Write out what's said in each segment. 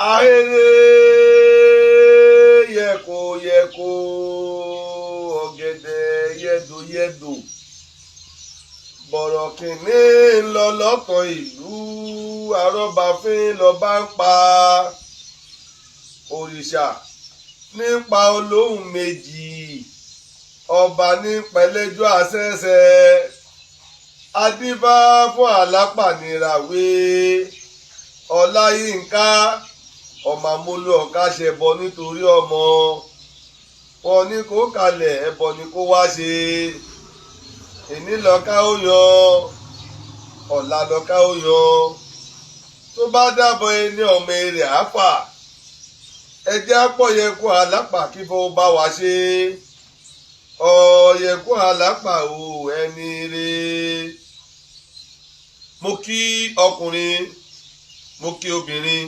ahéré yẹ̀kò ọ̀gẹ̀dẹ̀ yẹ̀dò bọ̀rọ̀ kìnní lọ lọ́kàn ìlú arọ́bàfín lọ́ba ń pa òrìṣà nípa olóhùn méjì ọba ní pẹ̀lẹ́jọ́ àṣẹ̀ṣẹ̀ adífá fún àlápàníràwé ọláyínká ọmọ amúlú ọ̀ká ṣẹbọ nítorí ọmọ wọn ní kó kalẹ̀ ẹbọ ni kó wá ṣe èní lọ́ká ó yan ọ̀la lọ́ká ó yan tó bá dábọ̀ ẹni ọmọ èrè àáfà ẹjẹ́ àpọ̀yẹ̀kú àlápà kí fọ́ bá wa ṣe ọ̀yẹ̀kú àlápà ò ẹni rè. Mo kí ọkùnrin mo kí obìnrin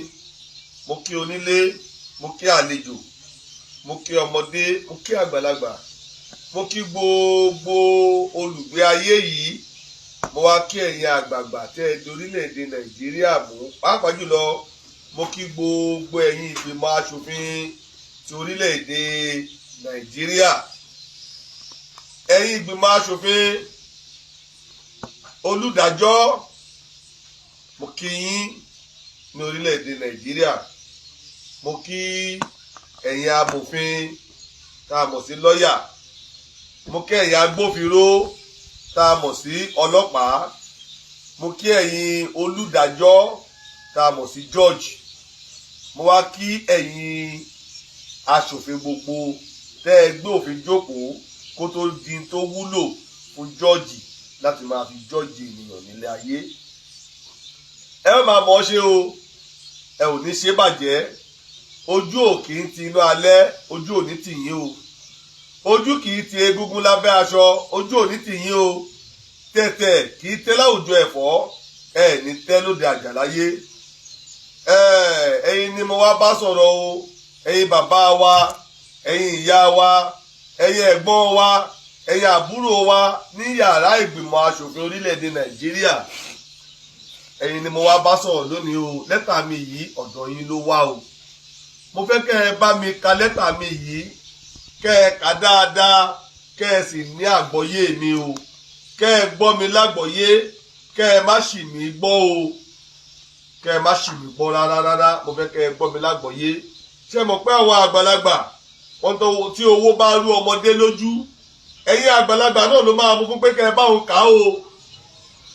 mo kí onílé mo kí àlejò mo kí ọmọdé mo kí àgbàlagbà mo kí gbogbo olùgbé ayé yìí mo wá kí ẹ̀yin àgbààgbà tẹ́ ẹ dorílẹ̀-èdè Nàìjíríà mú pàápàá jùlọ mo kí gbogbo ẹ̀yin ìgbìmọ̀ asòfin ti orílẹ̀-èdè Nàìjíríà ẹ̀yin ìgbìmọ̀ asòfin olùdájọ́ mo kí yín ní orílẹ̀-èdè Nàìjíríà mo kí ẹ̀yin amòfin tá a mọ̀ sí lọ́yà mo kí ẹ̀yin agbófinró tá a mọ̀ sí ọlọ́pàá mo kí ẹ̀yin olùdájọ́ tá a mọ̀ sí judge mo wá kí ẹ̀yin aṣòfin gbogbo tẹ́ ẹ gbé òfin jókòó kó tó di tó wúlò fún jọ́ọ̀jì láti máa fi jọ́ọ̀jì ènìyàn nílé ayé ẹ ó máa mọ̀ ọ́ ṣe o ẹ ò ní ṣe bàjẹ́ ojú ò kì í ti inú alẹ́ ojú ò ní tì yín o ojú kì í ti egungun lábẹ́ aṣọ ojú ò ní tì yín o tẹ̀tẹ̀ kì í tẹ́ láwùjọ ẹ̀fọ́ ẹ ní tẹ́ lóde àjàláyé ẹ̀yin ni mo wá bá sọ̀rọ̀ o ẹ̀yin bàbá wa ẹ̀yin ìyá wa ẹ̀yin ẹ̀gbọ́n wa ẹ̀yin àbúrò wa ní yàrá ìgbìmọ̀ asòfin orílẹ̀-èdè Nàìjíríà ẹ̀yin ni mo wá bá sọ̀rọ̀ lónìí o lẹ́tà mi yìí ọ̀dọ̀ yín ló wá o mo fẹ́ kẹ́ ẹ bá mi ka lẹ́tà mi yìí kẹ́ ẹ kà dáadáa kẹ́ ẹ sì ní àgbọ́yé mi o kẹ́ ẹ gbọ́ mi lágbọ́yé kẹ́ ẹ má ṣì mí gbọ́ o kẹ́ ẹ má ṣì mí gbọ́ rárá mo fẹ́ kẹ́ ẹ gbọ́ mi lágbọ́yé ṣé mọ̀ pé àwọn àgbàlagbà wọn tó tí owó bá rú ọmọdé lójú ẹ̀yin àgbàlagbà náà ló máa mú fún pé kẹ́ ẹ bá òun kà á o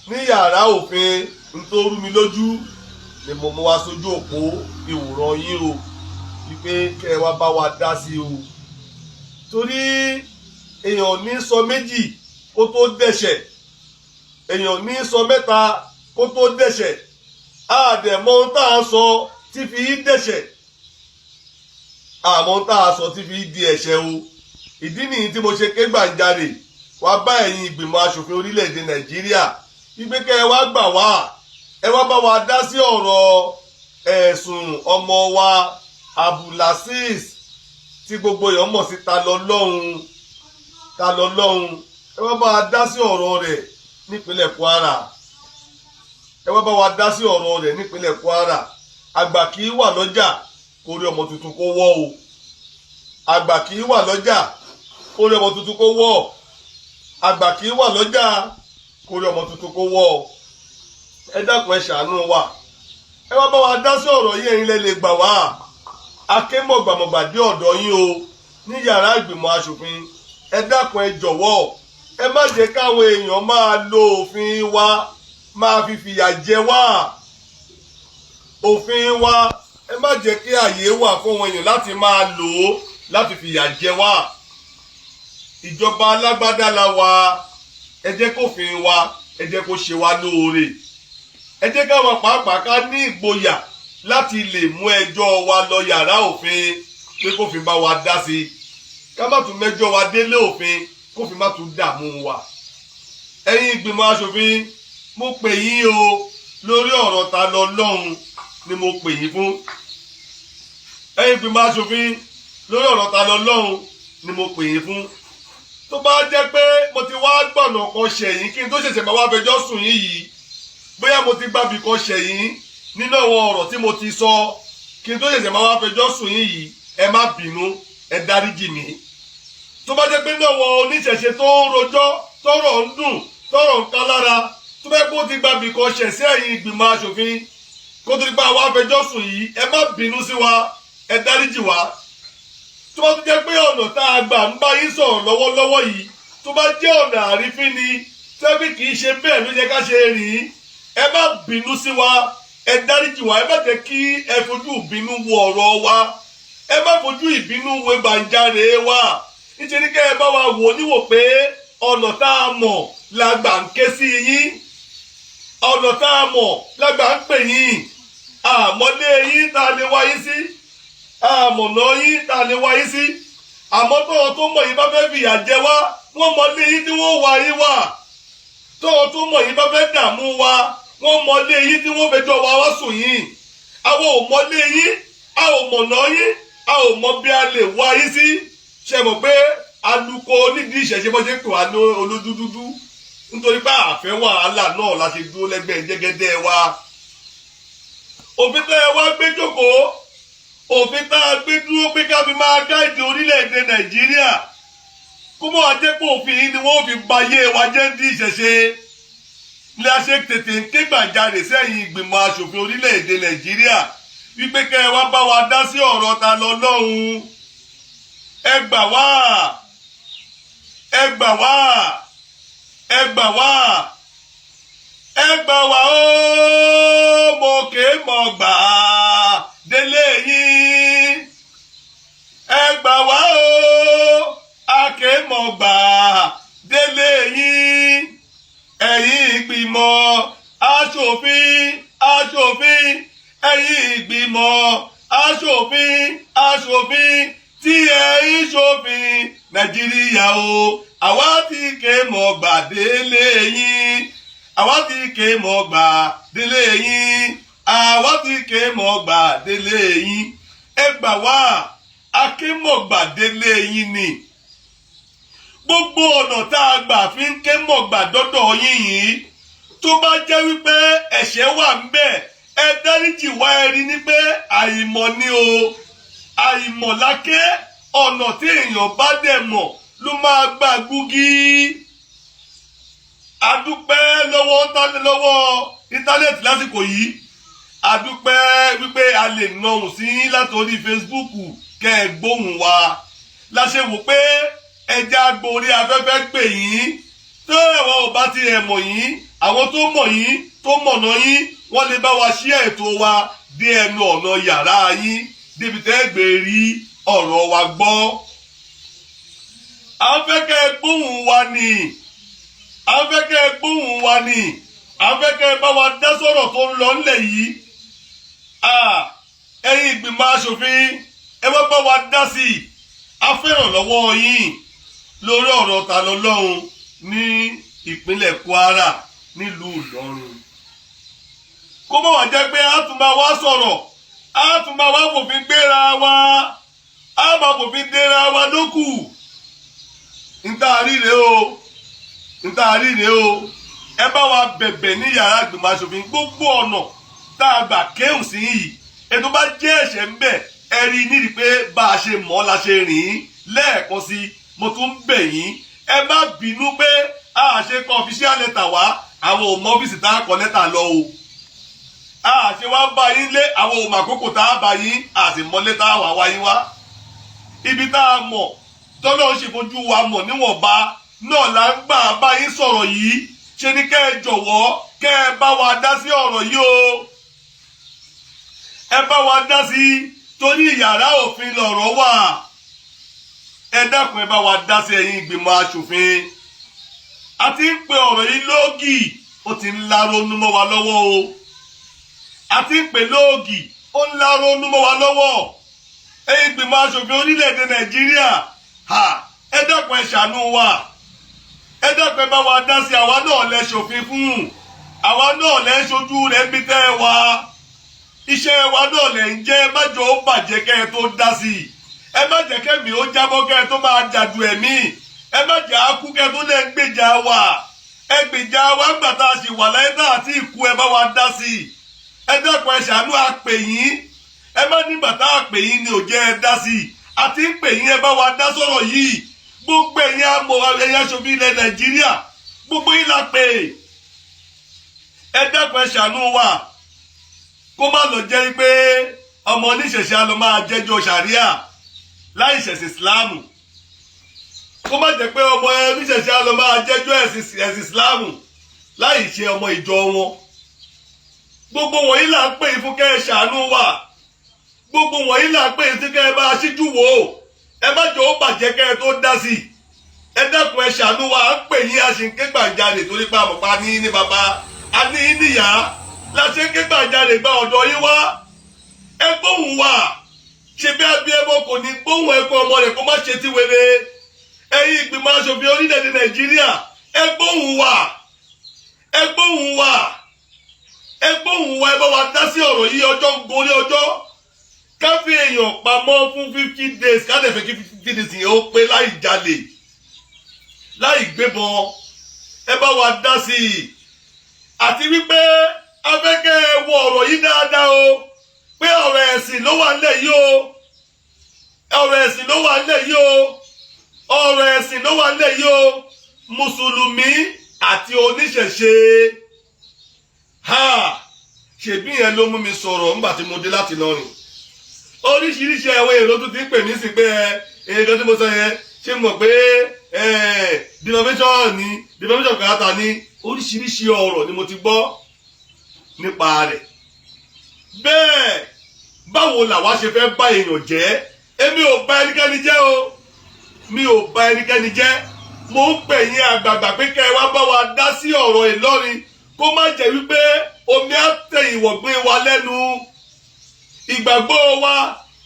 ní yàrá òfin nítorí mi lójú ni mo mú wá sójú òpó ìwòran yín o wípé kẹ́ ẹ wá bá wa dá sí o torí èèyàn ní sọ méjì kó tó dẹ̀ṣẹ̀ èèyàn ní sọ mẹ́ta kó tó dẹ̀ṣẹ̀ àdẹ̀mọ́ ohun tá a sọ tí fi í dẹ̀ṣẹ̀ àmọ́ ohun tá a sọ tí fi í di ẹ̀ṣẹ̀ o ìdí nìyí tí mo ṣe ké gbàǹjarè wá bá ẹ̀yin ìgbìmọ̀ asòfin orílẹ̀-èdè Nàìjíríà wípé kẹ́ ẹ wá gbà wá ẹ wá bá wa dá sí ọ̀rọ̀ ẹ̀sùn ọmọ wa Abdulaziz tí gbogbo èèyàn mọ̀ sí ta lọ́lọ́hun ẹ wá bá wa dá sí ọ̀rọ̀ rẹ̀ nípínlẹ̀ Kwara ẹ wá bá wa dá sí ọ̀rọ̀ rẹ̀ nípínlẹ̀ Kwara àgbà kì í wà lọ́jà kó rí ọmọ tuntun kó wọ́ o àgbà kì í wà lọ́jà kó rí ọmọ tuntun kó wọ́ àgbà kì í wà lọ́jà kó rí ọmọ tuntun kó wọ́ ẹ dákun ẹ ṣàánú wa ẹ wá bá wa dá sí ọ̀rọ̀ yìí ẹ̀yin lẹ lè gbà wá akémọ̀gbàmọ̀gbà dé ọ̀dọ̀ yín o ní yàrá ìgbìmọ̀ asòfin ẹ dákun ẹ jọ̀wọ́ ẹ má jẹ́ káwọn èèyàn máa lo òfin wa máa fi fìyà jẹ wá òfin wa ẹ má jẹ́ kí àyè wà fún wọn èèyàn láti máa lò ó láti fìyà jẹ wá ìjọba alágbádá la wa ẹ jẹ́ kófin wa ẹ jẹ́ kó ṣe wá lóore ẹ jẹ́ káwọn pàápàá ká ní ìgboyà láti lè mú ẹjọ́ wa lọ yàrá òfin pé kófin bá wa dá sí i ká má tún mẹ́jọ wa délé òfin kófin má tún dààmú wa ẹ̀yin ìgbìmọ̀ asòfin mo pè yín o lórí ọ̀rọ̀ ta lọ́lọ́hun ni mo pè yín fún ẹ̀yin ìgbìmọ̀ asòfin lórí ọ̀rọ̀ ta lọ́lọ́hun ni mo pè yín fún tó bá jẹ́ pé mo ti wá gbọ̀nà kan ṣẹ̀yìn kí n tó ṣẹ̀ṣẹ̀ máa wá fẹjọ́ sùn yín yìí bóyá mo ti gbàbí kan ṣẹ̀yìn nínú àwọn ọ̀rọ̀ tí mo ti sọ kí n tó ṣẹ̀ṣẹ̀ máa wá fẹjọ́ sùn yín yìí ẹ má bínú ẹ dáríjì mí. tó bá jẹ́ pé lọ́wọ́ oníṣẹ̀ṣe tó ń rojọ́ tọ́rọ̀ ń dùn tọ́rọ̀ ń ká lára tó bẹ́ẹ̀ kó ti gba bìkan ṣẹ̀ sí ẹ̀yìn ìgbìmọ̀ aṣòfin kó tó ti pa àwọn afẹjọ́ sùn yìí ẹ má bínú sí wa ẹ dáríjì wá. tó bá tún jẹ́ pé ọ̀nà tá a gbà ń bá yín sọ̀rọ̀ lọ́wọ́lọ́wọ́ yìí tó bá jẹ́ ọ̀nà àrífín ni tẹ́bí kì í ṣe bẹ́ẹ̀ ló yẹ ká ṣe rìn ẹ má bínú sí wa ẹ dáríjì wá ẹ má jẹ́ kí ẹ fojú ìbínú wo ọ̀rọ̀ wa ẹ má fojú ìbínú wo gbàǹjarè wa nítorí kẹ́ ẹ bá wa wò níwò pé ọ̀nà tá a mọ̀ la gbà ń ké sí yín ọ̀nà tá a mọ̀ la gbà ń pè yín àmọ́lé yín tá a lè wá yín sí àmọ̀nà yín tá a lè wá yín sí àmọ́ tọ́wọ́ tó mọ̀ yín bá fẹ́ fìyà jẹ wá wọ́n mọ̀lé yín tí wọ́n wá yín wá tọ́wọ́ tó mọ̀ yín bá fẹ́ dààmú wa wọ́n mọ̀lé yín tí wọ́n fẹjọ́ wa wá sùn yín àwọn ò mọ̀lé yín a ò mọ̀nà yín a ò mọ̀ bí a lè wá yín sí ṣe mọ̀ pé aluko nídìí ìṣẹ̀ṣe bọ́ ṣe pè wá ní olódúdúdú nítorí pé àfẹ́ wàhálà náà la ṣe dúró lẹ́gbẹ̀ẹ́ jẹ́gẹ́dẹ́ wa. òfin tá ẹ wá gbé jókòó òfin tá a gbé dúró pé ká fi máa gáìdì orílẹ̀-èdè nàìjíríà kó mọ́ àjẹpọ̀ òfin yìí ni wọ́n fi bayé wa jẹ́ ní ìṣẹ̀ṣe ní a ṣe tètè ń ké gbàjarè sẹ́yìn ìgbìmọ̀ asòfin orílẹ̀-èdè nàìjíríà wípé kẹ́ ẹ wá bá wa dá sí ọ̀rọ̀ ta lọ lọ́hùn ẹ gbà wá ẹ gbà wá ẹ gbà wá ẹ gbà wá ó mo ké mọ̀ gbà délé yín ẹ gbà wá ó aké mọ̀ gbà délé yín ẹ̀yin ìgbìmọ̀ aṣòfin ẹ̀yin ìgbìmọ̀ aṣòfin tí ẹ̀yin ṣòfin nàìjíríà o àwa ti ké mọ̀ gbà délé yín àwa ti ké mọ̀ gbà délé yín àwa ti ké mọ̀ gbà délé yín ẹ gbà wá akémọ̀gbà délé yín ni gbogbo ọ̀nà tá a gbà fi ń kémọ̀gbà dọ́dọ̀ yín yìí tó bá jẹ́ wípé ẹ̀ṣẹ̀ wà ń bẹ̀ ẹ dáríjì wá ẹ rí ní pé àìmọ̀ ni o àìmọ̀ láké ọ̀nà tí èèyàn bá dẹ̀ mọ̀ ló máa gbà gbúgí. adúpẹ́ lọ́wọ́ íńtánẹ́ẹ̀tì lásìkò yìí adúpẹ́ wípé a lè nọhùn sí látòrí Facebook kẹ́ ẹ gbóhùn wa la ṣe wò pé ẹja gborí afẹ́fẹ́ pè yín tó ẹ̀wọ̀n ò bá ti ẹ̀ mọ̀ yín àwọn tó mọ̀ yín tó mọ̀nà yín wọ́n lè bá wa ṣí ètò wa dé ẹnu ọ̀nà yàrá yín débi tẹ́ gbé rí ọ̀rọ̀ wa gbọ́. à ń fẹ́ kẹ́ ẹ gbóhùn wa ni à ń fẹ́ kẹ́ ẹ gbóhùn wa ni à ń fẹ́ kẹ́ ẹ bá wa dá sọ̀rọ̀ tó ń lọ ńlẹ̀ yìí. ẹ̀yin ìgbìmọ̀ aṣòfin ẹ wá bá wa dá sí i a fẹ́ràn lọ́wọ́ yín lórí ọ̀rọ̀ ta lọ́lọ́run ní ìpínlẹ̀ Kwara nílùú Ìlọrin. kó mọ̀ wá jẹ́ pé a tún máa wá sọ̀rọ̀ a tún máa wá fòfin gbéra wa a máa fòfin dera wa lókù. ntaari rèé o ẹ bá wa bẹ̀bẹ̀ ní yàrá ìgbìmọ̀ aṣòfin gbogbo ọ̀nà tá a gbà kéhùn sí yìí ètò bá jẹ́ ẹ̀ṣẹ̀ ń bẹ̀ ẹ rí nídìí pé bá a ṣe mọ̀ la ṣe rìn lẹ́ẹ̀kan sí mo tún ń bẹ̀ yín ẹ má bínú pé a ṣe kọ official letter wá àwọn ò mọ ọ́fíìsì tá a kọ lẹ́tà lọ o a ṣe wá bá yín lé àwọn ò mà kókò tá a bá yín a sì mọ lẹ́tà wá wá yín wá ibi tá a mọ̀ tọ́lọ́ ń ṣe fojú wa mọ̀ níwọ̀nba náà là ń gbà bá yín sọ̀rọ̀ yìí ṣe ni kẹ́ ẹ jọ̀wọ́ kẹ́ ẹ bá wa dá sí ọ̀rọ̀ yìí o ẹ bá wa dá sí torí yàrá òfin lọ̀rọ̀ wà ẹ dákun ẹ bá wa dá sí ẹ̀yin ìgbìmọ̀ aṣòfin a ti ń pe ọ̀rọ̀ yìí lóògì ó ti ń láronú mọ́ wa lọ́wọ́ o a ti ń pè lóògì ó ń láronú mọ́ wa lọ́wọ́ ẹ̀yin ìgbìmọ̀ aṣòfin orílẹ̀-èdè Nàìjíríà ẹ dákun ẹ ṣàánú wa ẹ dákun ẹ bá wa dá sí àwa náà lẹ ṣòfin fún àwa náà lẹ ṣojú rẹ̀ bí tẹ́ ẹ wá iṣẹ́ wa náà lẹ ń jẹ́ májò ó bàjẹ́ kẹ́ ẹ tó dá sí i ẹ má jẹ́ kẹ́mi ó jábọ́ kẹ́ ẹ tó máa jàdù ẹ̀mí ẹ má jẹ́ àkú kẹ́ ẹ tó lẹ́ ń gbèjà wa ẹ gbèjà wa ńgbà tá a sì wà láyé tá àti ìkú ẹ bá wa dá sí i ẹ dákun ẹ ṣàánú àpè yín ẹ ẹ má ní bàtà àpè yín ni ò jẹ́ ẹ dá sí i àti ń pè yín ẹ bá wa dá sọ̀rọ̀ yìí gbogbo ẹ̀yin ẹ̀yin aṣòfin ilẹ̀ Nàìjíríà gbogbo yín la pè ẹ dákun ẹ ṣàánú wa kó má lọ jẹ́ pé ọmọ oníṣẹ̀ṣe á lọ máa jẹ́jọ́ ṣàríà láì ṣẹ̀sìn Ìsìláàmù kó má jẹ́ pé ọmọ oníṣẹ̀ṣe á lọ máa jẹ́jọ́ ẹ̀sìn Ìsìláàmù láì ṣe ọmọ ìjọ wọn gbogbo wọ̀nyí là ń pè fún kẹ́ ẹ ṣàánú wa gbogbo wọ̀nyí là ń pè fún kẹ́ ẹ máa ṣíjú wò ó ẹ má jọ ó bàjẹ́ kẹ́ ẹ tó dá sí i ẹ dákun ẹ ṣàánú wa à ń pè yín a sì ń ké gbàjarè torí pé àmọ̀pá ní ní bàbá a ní níyà láti ń ké gbàjarè gba ọ̀dọ̀ yín wá ẹ gbóhùn wa ṣe bí abiyamọ kò ní gbóhùn ẹ̀kọ́ ọmọ rẹ̀ kó má ṣe tí wéré ẹ̀yin ìgbìmọ̀ aṣòfin orílẹ̀-èdè Nàìjíríà ẹ gbóhùn wa ẹ gbóhùn wa ẹ gbóhùn wa ẹ bá wa dá sí ọ̀rọ̀ yìí ọjọ́ ń gorí ọjọ́ ká fi èèyàn pamọ́ fún 50 days ká dẹ̀ fẹ́ kí 50 days yẹn ó pé láì jalè láì gbébọn ẹ bá wa dá sí i àti wípé afẹ́kẹ́ ẹ wo ọ̀rọ̀ yìí dáadáa o pé ọ̀rọ̀ ẹ̀sìn ló wà nílẹ̀ yìí o ọ̀rọ̀ ẹ̀sìn ló wà nílẹ̀ yìí o ọ̀rọ̀ ẹ̀sìn ló wà nílẹ̀ yìí o mùsùlùmí àti oníṣẹ̀ṣe ṣèbí yẹn ló mú mi sọ̀rọ̀ nígbà tí mo dé láti Ìlọrin oríṣiríṣi àwọn èrò tó ti ń pè mí sí pé nǹkan tí mo sọ yẹn ṣé mo mọ̀ pé defamation kàtà ní oríṣiríṣi ọ̀rọ̀ ni mo ti gbọ́ nípa rẹ̀ bẹ́ẹ̀ báwo làwa ṣe fẹ́ bá èèyàn jẹ́ èmi ò bá ẹnikẹ́ni jẹ́ o mi ò bá ẹnikẹ́ni jẹ́ mo ń pè yín àgbààgbà pé kẹ́ ẹ wá bá wa dá sí ọ̀rọ̀ Ìlọrin kó má jẹ́ wípé omi á tẹ ìwọ̀gbìn wa lẹ́nu ìgbàgbọ́ wa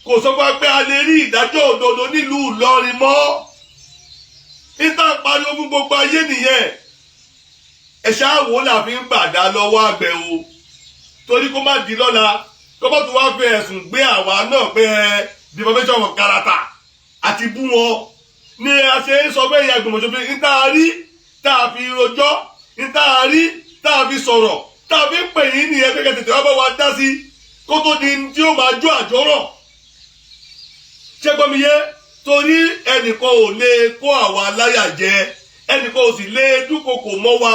kò sọ pé a lè rí ìdájọ́ òdodo nílùú Ìlọrin mọ́ níta pariwo fún gbogbo ayé nìyẹn ẹ̀ṣá wo la fi ń gbàdá lọ́wọ́ àgbẹ̀ o torí kó má di lọ́la kó bá tún wá fi ẹ̀sùn gbé àwa náà pé defamation of character àti bú wọn ni a ṣe ń sọ pé ìyá ìgbìmọ̀ ṣòfin níta rí tá a fi rojọ́ níta rí tá a fi sọ̀rọ̀ tá a fi ń pè yín nìyẹn pé kẹtẹ̀tẹ̀ wá bá wa dá sí kó tó di tí ó máa jó àjọrọ̀ ṣé gbọ́ mi yé torí ẹnìkan ò lè kó àwa láyà jẹ ẹnìkan ò sì lè dúnkokò mọ́ wa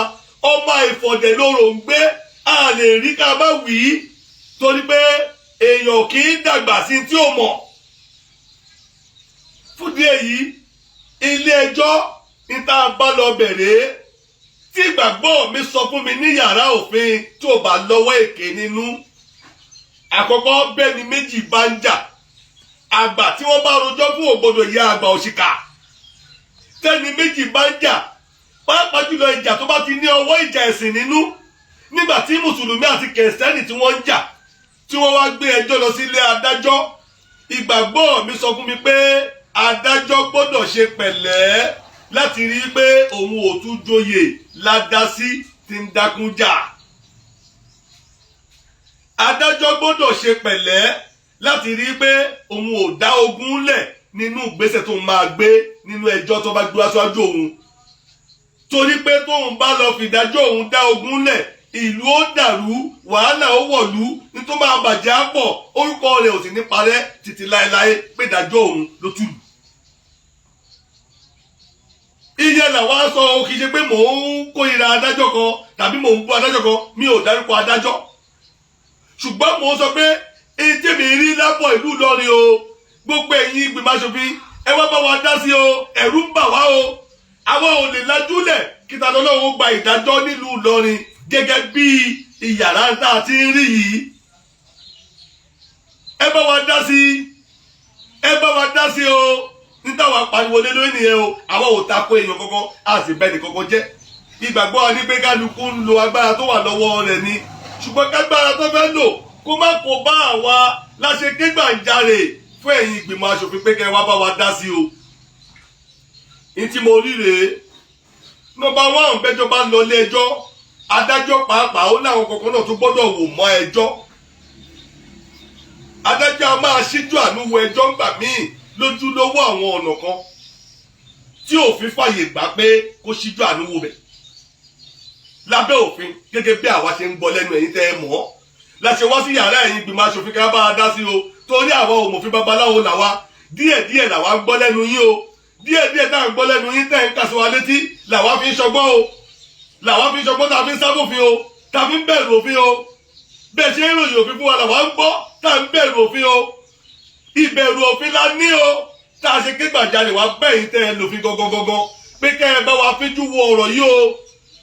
ọmọ ìfọ̀dẹ̀ lóró ń gbé a lè rí ká má wí torí pé èèyàn kì í dàgbà sí tí ó mọ̀ fúdí èyí ilé ẹjọ́ níta bá lọ bẹ̀rẹ̀ tí ìgbàgbọ́ mi sọ fún mi ní yàrá òfin tó bá lọ́wọ́ èké nínú àkọ́kọ́ bẹ́ẹ̀ ni méjì bá ń jà àgbà tí wọ́n bá rojọ́ fún ògbódò ìyá àgbà òṣìkà tẹ́ni méjì bá ń jà pàápàá jùlọ ìjà tó bá ti ní ọwọ́ ìjà ẹ̀sìn nínú nígbà tí mùsùlùmí àti kẹ̀sìtẹ́nì tí wọ́n ń jà tí wọ́n wá gbé ẹjọ́ lọ sí ilé adájọ́ ìgbàgbọ́ mi sọ fún mi pé adájọ́ gbọ́dọ̀ ṣe pẹ̀lẹ́ láti rí i pé òun ò tún joyè ládásí tí ń dákún jà adájọ́ gbọ́dọ̀ ṣe pẹ̀lẹ́ láti rí i pé òun ò dá ogún lẹ̀ nínú ìgbésẹ̀ tó máa gbé nínú ẹjọ́ tó bá gbé aṣáájú òun torí pé tóun bá lọ fìdájọ́ òun dá ogún lẹ̀ ìlú ó dàrú wàhálà ó wọ̀lú nítorí máa bàjẹ́ á pọ̀ orúkọ rẹ̀ ò sì ní parẹ́ títí láéláé pé ìdájọ́ òun ló tùlù. iye làwọn sọ kì í ṣe pé mò ń kórìíra adájọ́ kan tàbí mò ń bú adájọ́ kan mi ò dárúkọ adájọ́ ṣùgbọ́n mò ń sọ pé ètè mi rí lápọ̀ ìlú Ìlọrin o gbogbo ẹ̀yin ìgbìmọ̀ aṣòfin ẹ wá bá wa dá sí o ẹ̀rù ń bà wá o àwọn ò lè lajúlẹ̀ kíta lọ́lọ́run gba ìdájọ́ nílùú Ìlọrin gẹ́gẹ́ bí ìyàrá tá a ti ń rí yìí ẹ bá wa dá sí ẹ bá wa dá sí o níta wàá pariwo lé lórí nìyẹn o àwọn ò tako èèyàn kankan á sì bẹ́ẹ̀ ní kankan jẹ́ ìgbàgbọ́ wa ní pé kálukú ń lo agbára tó wà lọ́wọ́ rẹ̀ ni ṣùgbọ́n kágbára tó fẹ́ lò kó má kó bá àwa láṣẹ kégbàjarè fún ẹ̀yin ìgbìmọ̀ aṣòfin pé kẹ́ wá bá wa dá sí o ní tí mo rí rèé nọ́mbà 1 bẹ́jọ́ bá ń lọ ilé ẹjọ́ adájọ́ pàápàá ó láwọn kankan náà tó gbọ́dọ̀ wò mọ́ ẹjọ́ adájọ́ a máa ṣíjú àánú wo ẹjọ́ ńgbà míì lójúlówó àwọn ọ̀nà kan tí òfin fàyè gbà pé kó ṣíjú àánú wo bẹ̀ lábẹ́ òfin gẹ́gẹ́ bí àwa ṣe ń gbọ́ lẹ́nu ẹ̀yin tẹ́ ẹ mọ̀ láṣẹ wá sí yàrá ẹ̀yin ìgbìmọ̀ aṣòfin ká bá a dá sí o torí àwọn òmòfin babaláwo làwa díẹ̀díẹ̀ làwa ń gbọ́ lẹ́nu yín o díẹ̀díẹ̀ tá à ń gbọ́ lẹ́nu yín tẹ̀ ń kà sí wa létí làwa fi ń ṣọgbọ́n o làwa fi ń ṣọgbọ́n tá a fi ń sábòfin o tá a fi ń bẹ̀rù òfin o bẹ́ẹ̀ ṣe ń ròyìn òfin fún wa làwa ń gbọ́ tá à ń bẹ̀rù òfin o ìbẹ̀rù òfin la ní o tá a ṣe ké gbàjarè wá bẹ́yìn tẹ́ ẹ lòfin gangan pé kẹ́ ẹ bá wa fíjú wo ọ̀rọ̀ yìí o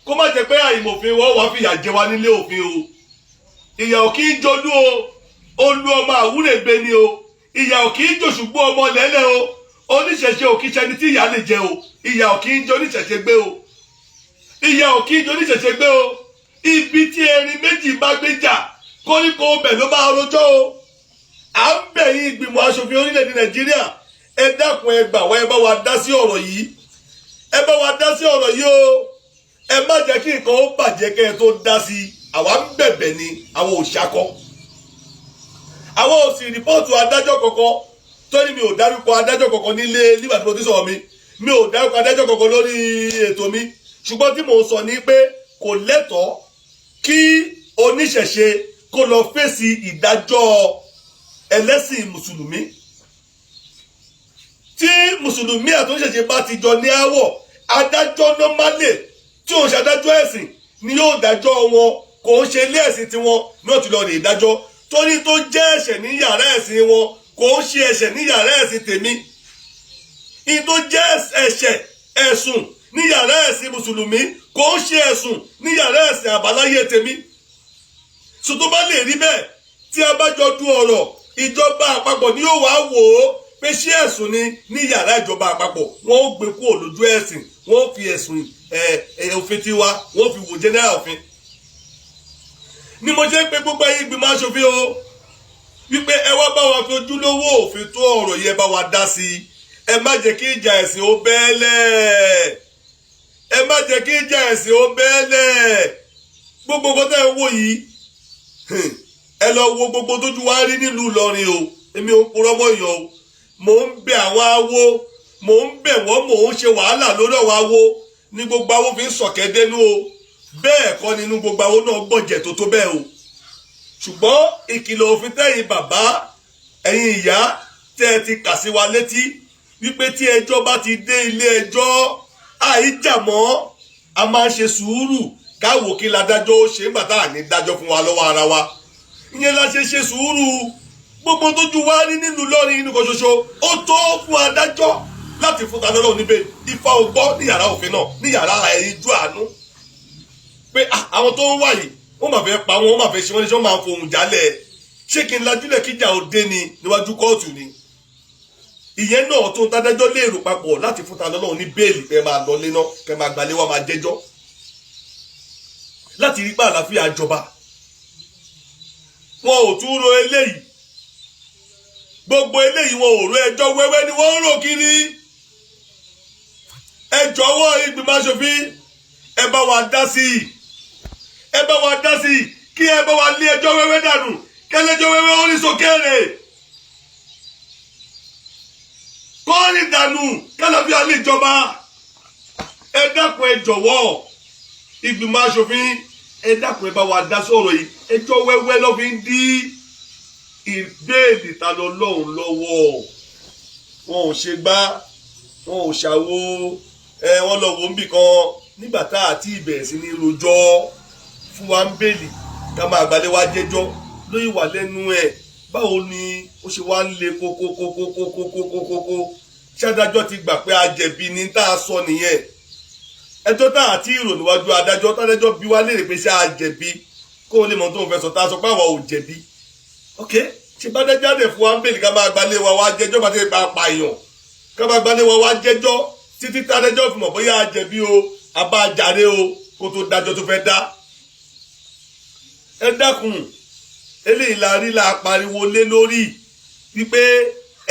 kó má jẹ́ pé àìmọ̀fin wọ́n wá fìyà jẹ wá nílé òfin o ìyà ò kì í jolú o olú ọmọ àwúrèbe ni o ìyà ò kì í jòṣùgbọ́ ọmọ lẹ́lẹ̀ o oníṣẹ̀ṣe ò kì í ṣẹni tí ìyà lè jẹ o ìyà ò kì í jẹ oníṣẹ̀ṣe gbé o ìyà ò kì í jẹ oníṣẹ̀ṣe gbé o ibi tí erin méjì bá gbé jà koríko ọbẹ̀ ló bá rojọ́ o à ń bẹ̀ yín ìgbìmọ̀ aṣòfin orílẹ̀-èdè Nàìjíríà ẹ dákun ẹ gbà wá ẹ bá wa dá sí ọ̀rọ̀ yìí ẹ bá wa dá sí ọ̀rọ̀ yìí o ẹ má jẹ́ kí nǹkan ó bàjẹ́ kẹ́ ẹ tó dá sí àwa ń bẹ̀bẹ̀ ni àwọn òṣàkọ́ àwọn ò sì rìpọ́ọ̀tù adájọ́ kankan tó ní mi ò dárúkọ adájọ́ kankan nílé nígbà tí mo ti sọ̀rọ̀ mi ò dárúkọ adájọ́ kankan lórí ètò mi ṣùgbọ́n tí mò ń sọ ní pé kò lẹ́tọ̀ọ́ kí oníṣẹ̀ṣe kó lọ fèsì ìdájọ́ ẹlẹ́sìn mùsùlùmí tí mùsùlùmí àti oníṣẹ̀ṣe bá ti jọ ní àwọ̀ adájọ́ nọ́málè tí òun ṣe adájọ́ ẹ̀sìn ni yóò dájọ́ wọn kò ń ṣe ilé ẹ̀sìn tiwọn náà ti lọ rè dájọ́ torí tó jẹ́ ẹ̀ṣẹ̀ ní yàrá ẹ̀sìn wọn kò ń ṣe ẹ̀ṣẹ̀ ní yàrá ẹ̀sìn tèmi ní tó jẹ́ ẹ̀ṣẹ̀ ẹ̀sùn ní yàrá ẹ̀sìn mùsùlùmí kò ń ṣe ẹ̀sùn ní yàrá ẹ̀sìn àbáláyé tèmi sọ tó bá lè rí bẹ́ẹ̀ tí a bá jọ du ọ̀rọ̀ ìjọba àpapọ̀ ni yóò wá wò ó pé ṣé ẹ̀sùn ni ní yàrá ìjọba àpapọ̀ wọ́n ó gbé kúrò lójú ẹ̀sìn wọ́n ó fi ẹ̀sùn òfin tiwa wọ́n ó fi wò jẹ́nẹ́rà òfin ni mo ṣe ń pe gbogbo ẹ̀yin ìgbìmọ̀ aṣòfin o wípé ẹ wá bá wa fi ojúlówó òfin tó ọ̀rọ̀ yẹn bá wa dá sí i ẹ má jẹ́ kí ìjà ẹ̀sìn ó bẹ́ẹ̀lẹ̀ ẹ má jẹ́ kí ìjà ẹ̀sìn ó bẹ́ẹ̀lẹ̀ gbogbo nǹkan tẹ́ ẹ wò yìí ẹ lọ wo gbogbo tójú wa rí nílùú Ìlọrin o èmi ò ń purọ́ mọ́ èèyàn o mò ń bẹ àwọn awo mò ń bẹ̀ wọ́n mò ń ṣe wàhálà lórí ọ̀wọ́ awo ní gbogbo awo fi ń sọ̀kẹ́ dénú o bẹ́ẹ̀ kọ́ nínú gbogbo awo náà gbọ̀jẹ̀ tó tó bẹ́ẹ̀ o ṣùgbọ́n ìkìlọ̀ òfin tẹ́yìn bàbá ẹ̀yin ìyá tẹ́ ẹ ti kà sí wa létí wípé tí ẹjọ́ bá ti dé ilé ẹjọ́ àìjà mọ́ a máa ń ṣe sùúrù káwò kí ládájọ́ ó ṣe nígbà tá à ní dájọ́ fún wa lọ́wọ́ ara wa ìyẹn la ṣe sùúrù gbogbo tójú wa rí nínú Ìlọrin inú kan ṣoṣo ó tó fún adájọ́ láti fún ta lọ́lọ́run níbẹ̀ ifá ogbọ́ ní yàrá òfin náà ní yàrá ìjú àánú pé àwọn tó ń wà yìí wọ́n máa fẹ́ pa wọ́n máa fẹ́ ṣe wọ́n ní ṣé wọ́n máa fohùn jálẹ̀ ṣé kí n lajúlẹ̀ kíjà ó dé ni níwájú kóòtù ni ìyẹn náà tó ń tádájọ́ léèrò papọ̀ láti fún ta lọ́lọ́run ní bẹ́ẹ̀lì kẹ́ máa lọ léná kẹ́ máa gbalé wa máa jẹ́jọ́ láti rí pa àlàáfíà jọba wọn ò tún ro eléyìí gbogbo eléyìí wọn ò ro ẹjọ́ wẹ́wẹ́ ni wọ́n ń rò kiri ẹ jọ̀wọ́ ìgbìmọ̀ aṣòfin ẹ bá wa dá sí i ẹ bá wa dá sí i kí ẹ bá wa lé ẹjọ́ wẹ́wẹ́ dànù kẹlẹ́jọ́ wẹ́wẹ́ orí sókèrè kọ́ọ̀rì dànù kálàfíà lè jọba ẹ dákun ẹ jọ̀wọ́ ìgbìmọ̀ aṣòfin ẹ dákun ẹ bá wa dá sọ̀rọ̀ yìí ẹjọ́ wẹ́wẹ́ ló fi ń dí ìbéèlì ta lọ lọ́hùn lọ́wọ́ wọn ò ṣe gbá wọn ò ṣàwo wọn lọ wò ń bì kan nígbà tá àti ìbẹ̀rẹ̀ sí ní rojọ́ fún wa ń bèèlì ká máa gbalẹ̀ wá jẹ́jọ́ lóyún wà lẹ́nu ẹ̀ báwo ni ó ṣe wá ń le kókókókókókókókókó ṣádájọ́ ti gbà pé a jẹ̀bi ní tá a sọ nìyẹn ẹjọ́ tá àti ìrònú wájú adájọ́ tádájọ́ bí wá léèrè pé ṣé a jẹ̀bi kó o lè mọ̀ tó ń fẹ́ sọ tá a sọ pé àwa ò jẹ̀bi ok ṣe bá dẹ́jọ́ àdẹ̀ fún wa ń bèèrè ká máa gbalẹ̀ wa wá jẹ́jọ́ bá tẹ́lẹ̀ pa àyàn ká máa gbalẹ̀ wa wá jẹ́jọ́ títí tádájọ́ fi mọ̀ bóyá a jẹ̀bi o àbá jàre o kó tó dájọ́ tó fẹ́ dá ẹ dákun eléyìí la rí la pariwo lé lórí wípé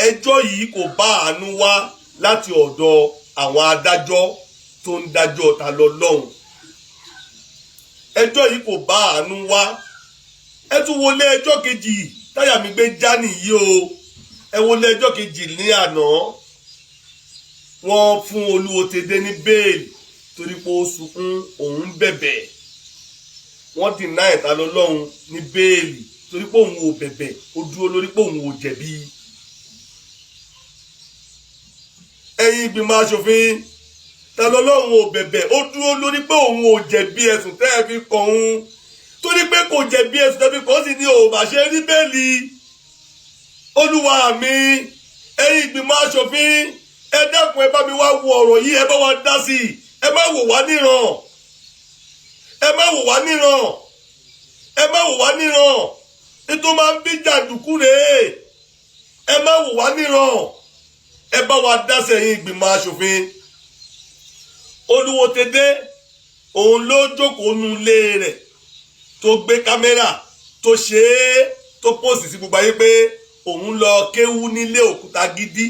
ẹjọ́ yìí kò bá àánú wá láti ọ̀dọ̀ àwọn adájọ́ tó ń dájọ́ ta lọ lọ́hùn ẹjọ́ yìí kò bá àánú wá ẹ tún wọlé ẹjọ́ kejì táyà mi gbé já nìyí o ẹ wọlé ẹjọ́ kejì ní àná wọ́n fún Olúwotedé ní bẹ́ẹ̀lì torí pé ó sunkún òun bẹ̀bẹ̀ wọ́n dìnnà ìta lọ lọ́hùn ní bẹ́ẹ̀lì torí pé òun ò bẹ̀bẹ̀ ó dúró lórí pé òun ò jẹ̀bi. ẹ̀yin ìgbìmọ̀ aṣòfin ta lọ́lọ́run ò bẹ̀bẹ̀ ó dúró lórí pé òun ò jẹ̀bi ẹ̀sùn tẹ́ ẹ fi kàn òun torí pé kò jẹ̀bi ẹ̀sùn tẹ́ ẹ fi kàn sí ni ò bá ṣe rí bẹ́ẹ̀lì. olúwa mi ẹ̀yin ìgbìmọ̀ aṣòfin ẹ dákun ẹ bá mi wá wo ọ̀rọ̀ yìí ẹ bá wa dá sí i ẹ má wò wá níran ẹ má wò wá níran ẹ má wò wá níran nítorí máa ń bí jàǹdùkú rèé ẹ má wò wá níran ẹ bá wa dá sẹ́yìn ìgbìmọ̀ aṣòfin. Olúwo tèdè òun ló jókòó nu ilé rẹ̀ tó gbé kámẹ́rà tó ṣe é tó pòsì sí gbogbo ayé pé òun lọ kéwú nílé Òkútagídí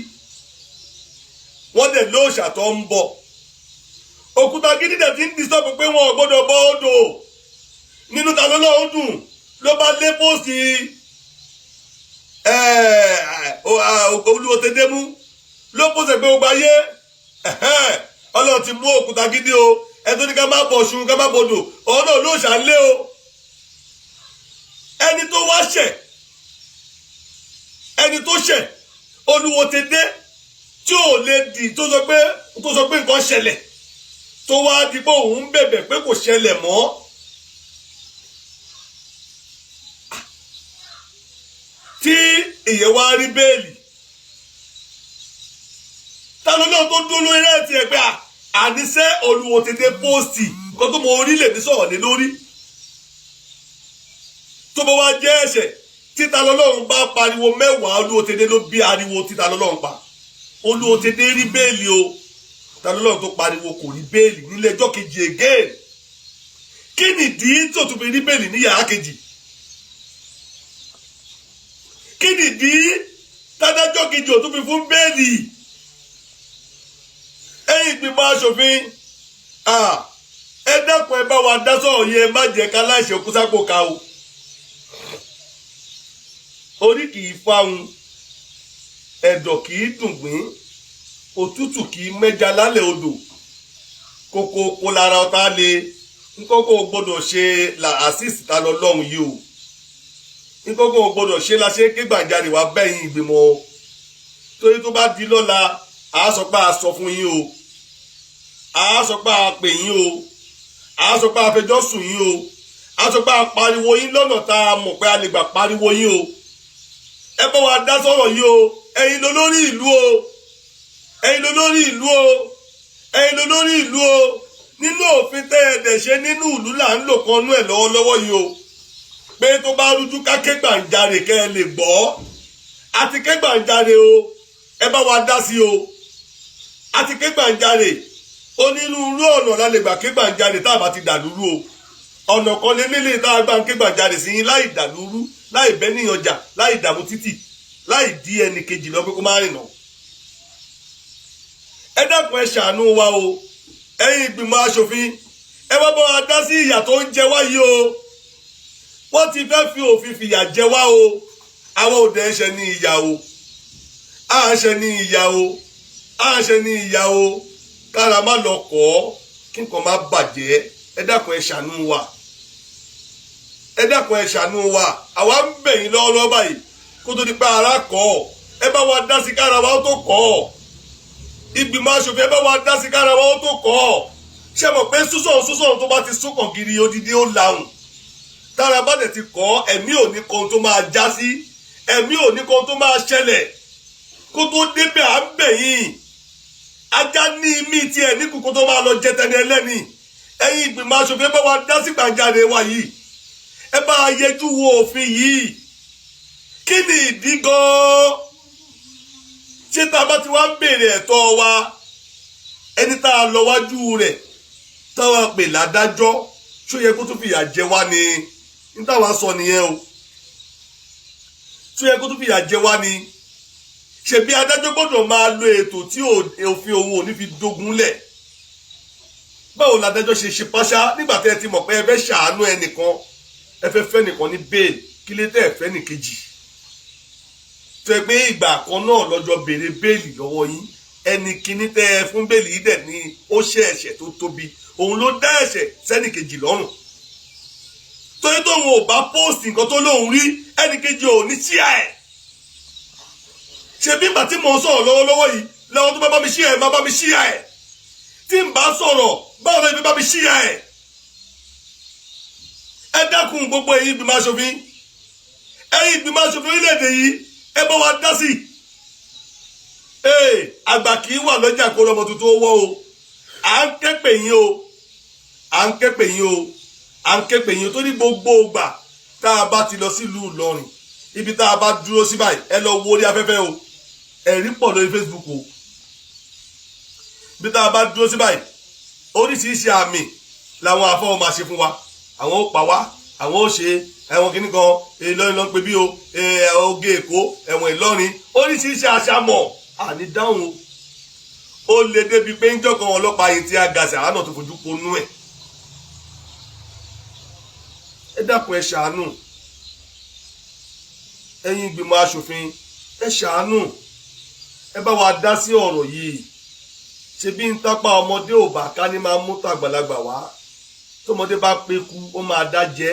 wọ́n dẹ̀ lóòṣà tó ń bọ̀ Òkútagídí dẹ̀ ti ń disturb pé wọn ò gbọ́dọ̀ bọ́ odò nínú ta ló lọ́ọ́ dùn ló bá lé pòsì Olúwo tèdè mú ló pòsì pé gbogbo ayé Ọlọ́run ti mú Òkútagídí o ẹni ní ká má bọ̀ ṣun ká má bodò ọ̀hún náà ló ṣàlẹ́ o ẹni tó wá ṣẹ̀ ẹni tó ṣẹ̀ Olúwo tèdè tí ò lè dì tó sọ pé nǹkan ṣẹlẹ̀ tó wá di pé òun bẹ̀bẹ̀ pé kò ṣẹlẹ̀ mọ́ tí ìyẹn wá rí bẹ́ẹ̀lì tálọ́ náà tó dúró lórí rẹ̀ tiẹ̀ pé àníṣe Olúwo tèdè póòsì nǹkan tó mọ orílẹ̀-èdè sọ̀rọ̀ lé lórí tó bá wá jẹ́ ẹ̀ṣẹ̀ títa lọ́lọ́run bá pariwo mẹ́wàá Olúwo tèdè ló bí ariwo títa lọ́lọ́run pa Olúwo tèdè rí bẹ́ẹ̀lì o títa lọ́lọ́run tó pariwo kò rí bẹ́ẹ̀lì nílé ẹjọ́ kejì again kí nìdí tó tún fi rí bẹ́ẹ̀lì ní yàrá kejì kí nìdí tádájọ́ kejì ò tún fi fún bẹ́ẹ̀lì. ẹ̀yin ìgbìmọ̀ aṣòfin ẹ dákun ẹ bá wa dá sọ̀rọ̀ yẹn má jẹ́ ká láìṣe kú sápò ká o orí kì í fáwọn ẹ̀dọ̀ kì í dùngbín òtútù kì í mẹ́ja lálẹ́ odò kókó kó lára ọ̀tá lé nkókó gbọ́dọ̀ ṣe àṣìṣì ta lọ lọ́hùn yìí o nkókó gbọ́dọ̀ ṣe la ṣe ké gbàjarè wá bẹ́yìn ìgbìmọ̀ o torí tó bá di lọ́la a sọ pé a sọ fún yín o a sọ pé a pè yín o a sọ pé a fẹjọ́ sùn yín o a sọ pé a pariwo yín lọ́nà tá a mọ̀ pé a lè gbà pariwo yín o ẹ bá wa dá sọ̀rọ̀ yìí o ẹ̀yin ló lórí ìlú o ẹ̀yin ló lórí ìlú o ẹ̀yin ló lórí ìlú o nínú òfin tẹ́ ẹ dẹ̀ ṣe nínú ìlú là ń lò kan nú ẹ̀ lọ́wọ́lọ́wọ́ yìí o pé tó bá rújú ká ké gbàǹjarè kẹ́ ẹ lè gbọ́ àti ké gbàǹjarè o ẹ bá wa dá sí o àti ké gbàǹjarè onírúurú ọ̀nà la lè gbà ké gbàǹjarè tá a bá ti dàlúrú o ọ̀nà kan lélẹ́lẹ́ tá a gbà ń ké gbàǹjarè sí yín láì dàlúrú láì bẹ́ níyànjà láì dààmú títì láì dí ẹnì kejì lọ pé kó má rìnà. ẹ dákun ẹ ṣàánú wa o ẹ̀yin ìgbìmọ̀ aṣòfin ẹ wá bá wa dá sí ìyà tó ń jẹ wá yìí o wọ́n ti fẹ́ fi òfin fìyà jẹ wá o àwọn òde ẹ̀ṣẹ̀ ní ìyà o àṣẹ ní ìyà o àṣẹ ní ìyà o kára má lọ kọ́ kí nǹkan má bàjẹ́ ẹ dákun ẹ ṣàánú wa ẹ dákun ẹ ṣàánú wa àwa ń bẹ̀ yín lọ́wọ́lọ́wọ́ báyìí kó tó di pé ara kọ́ ẹ bá wa dá sí kára wa ó tó kọ́ ìgbìmọ̀ aṣòfin ẹ bá wa dá sí kára wa ó tó kọ́ ṣé mọ̀ pé súsọ̀n tó bá ti súnkàn kiri odidi ó lahùn tára bá dẹ̀ ti kọ́ ẹ̀mí ò ní kan tó máa já sí ẹ̀mí ò ní kan tó máa ṣẹlẹ̀ kó tó débẹ̀ à ń bẹ̀ yín ajá ní imí tiẹ̀ ní kókó tó máa lọ jẹ tẹni ẹlẹ́ni ẹ̀yin ìgbìmọ̀ aṣòfin ẹ bá wa dá sí gbàǹjarè wa yìí ẹ bá yẹjú wo òfin yìí kí ni ìdí gan-an ṣé tá a bá ti wá ń béèrè ẹ̀tọ́ wa ẹni tá a lọ wájú rẹ̀ táwọn pè ládájọ́ ṣó yẹ kó tún fìyà jẹ wá ni ní táwọn sọ nìyẹn o ṣó yẹ kó tún fìyà jẹ wá ni ṣebí adájọ́ gbọ́dọ̀ máa lo ètò tí òfin òun ò ní fi dógun lẹ̀ báwo ládájọ́ ṣe pàṣá nígbà tẹ́ ẹ ti mọ̀ pé ẹ fẹ́ ṣàánú ẹnìkan ẹ fẹ́ fẹ́ nìkan ní bẹ́ẹ̀lì kí lè tẹ́ ẹ fẹ́ nìkejì tó ẹ pé ìgbà kan náà lọ́jọ́ béèrè bẹ́ẹ̀lì lọ́wọ́ yín ẹni kíní tẹ́ ẹ fún bẹ́ẹ̀lì yìí dẹ̀ ní ó ṣe ẹ̀ṣẹ̀ tó tóbi òun ló dá ẹ̀ṣẹ̀ sẹ́nìkejì lọ́rùn torí tóun ò bá post nǹkan tó lóun rí ẹnìkejì ò ní ṣíà ẹ̀. ṣe bí ìgbà tí mò ń sọ̀rọ̀ lọ́wọ́lọ́wọ́ yìí lọ́wọ́ tó bá bá mi ṣíà ẹ̀ má bá mi ṣíà ẹ̀. tí n bá sọ̀rọ̀ báwo ló fi bá mi ṣíà ẹ̀. ẹ dákun gbogbo ẹ̀yin ìgbìmọ̀ aṣòfin ẹ̀yin ìgbìmọ̀ aṣòfin orílẹ̀-èdè yìí ẹ bá wa dá sí. àgbà kì í wà lọ́jà kó lọ́mọ tuntun wọ́ o à ń képe yín o à ń képe yín o à ń képe yín o tó ní gbogbo ìgbà tá a bá ti lọ sílùú Ìlọrin ibi tá a bá dúró sí báyìí ẹ lọ wo orí afẹ́fẹ́ o ẹ̀rí pọ̀ lórí Facebook o ibi tá a bá dúró sí báyìí oríṣiríṣi àmì làwọn afọ́wọ́ máa ṣe fún wa àwọn ó pa wá àwọn ó ṣe ẹ̀wọ̀n kìíní kan Ìlọrin ló ń pè bí o oge Èkó ẹ̀wọ̀n Ìlọrin oríṣiríṣi àṣàmọ̀ àní dáhùn ó lè débi pé ń jọkàn ọlọ́pàá yìí tí a gàṣà àánà tó fojú ponú ẹ̀. ẹ dákun ẹ ṣàánú ẹ̀yin ìgbìmọ̀ aṣòfin ẹ ṣàánú ẹ bá wa dá sí ọ̀rọ̀ yìí ṣe bí ń tápá ọmọdé ò bá ká ní máa mú tàgbàlagbà wá tọmọdé bá peku ó máa dá jẹ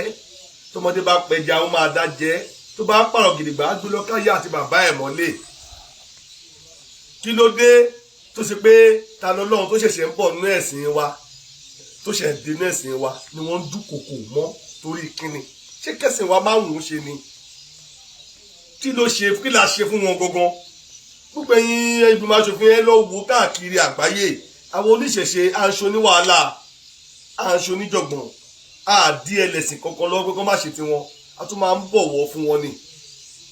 tọmọdé bá pẹja ó máa dá jẹ tó bá pààrọ̀ gidigba á gbé lọ káyà àti bàbá ẹ̀ mọ́lé kí ló dé tó ṣe pé ta lọ́lọ́run tó ṣẹ̀ṣẹ̀ ń bọ̀ nínú ẹ̀sìn wa tó ṣẹ̀ dé nínú ẹ̀sìn wa ni wọ́n ń dúnkòkò mọ́ torí kíni ṣé kẹsìn wa máa wùn ún ṣe ni kí ló ṣe kí la ṣe fún wọn gangan gbogbo ẹ̀yin ìgbìmọ̀ aṣòfin ẹ lọ wò káàkiri àgbáyé àwọn oníṣẹ̀ṣe aṣọ ní wàhálà aṣọ oníjọ̀gbọ̀n àdí ẹlẹ́sìn kankan lọ́wọ́ pé kó má ṣe tiwọn a tún máa ń bọ̀wọ̀ fún wọn ni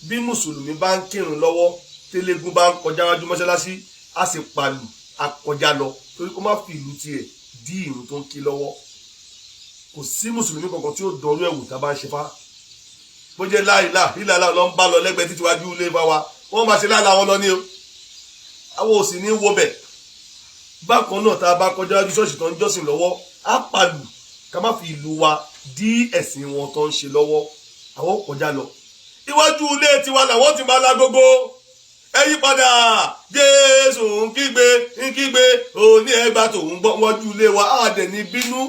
bí mùsùlùmí bá ń kírun lọ́wọ́ tẹ́lẹ́gùn bá ń kọjá wájú mọ́ṣáláṣí a sì pàlù akọjá lọ torí kó má fi ìlú tiẹ̀ dí ìrun tó ń kí lọ́wọ́ kò sí mùsùlùmí kankan tí ó dọ̀rú ẹ̀wù tá a bá ń ṣe fá bó jẹ́ láìlà ìlàlà lọ ń bá lọ lẹ́gbẹ̀ẹ́ títí wájú ilé bá wa wọ́n máa ṣe láìlà wọn lọ ní o àwọn ò sì ní wo bẹ̀ bákan náà tá a bá kọjá wájú ṣọ́ọ̀ṣì tó ń jọ́sìn lọ́wọ́ á pàlù ká má fi ìlú wa dí ẹ̀sìn wọn tó ń ṣe lọ́wọ́ àwọn ò kọjá lọ iwájú ilé tiwa làwọn ti máa lágogo ẹ yí padà Jésù ń kígbe òní ẹgbà tó ń gbọ́ wájú ilé wa á dẹ̀ ní bínú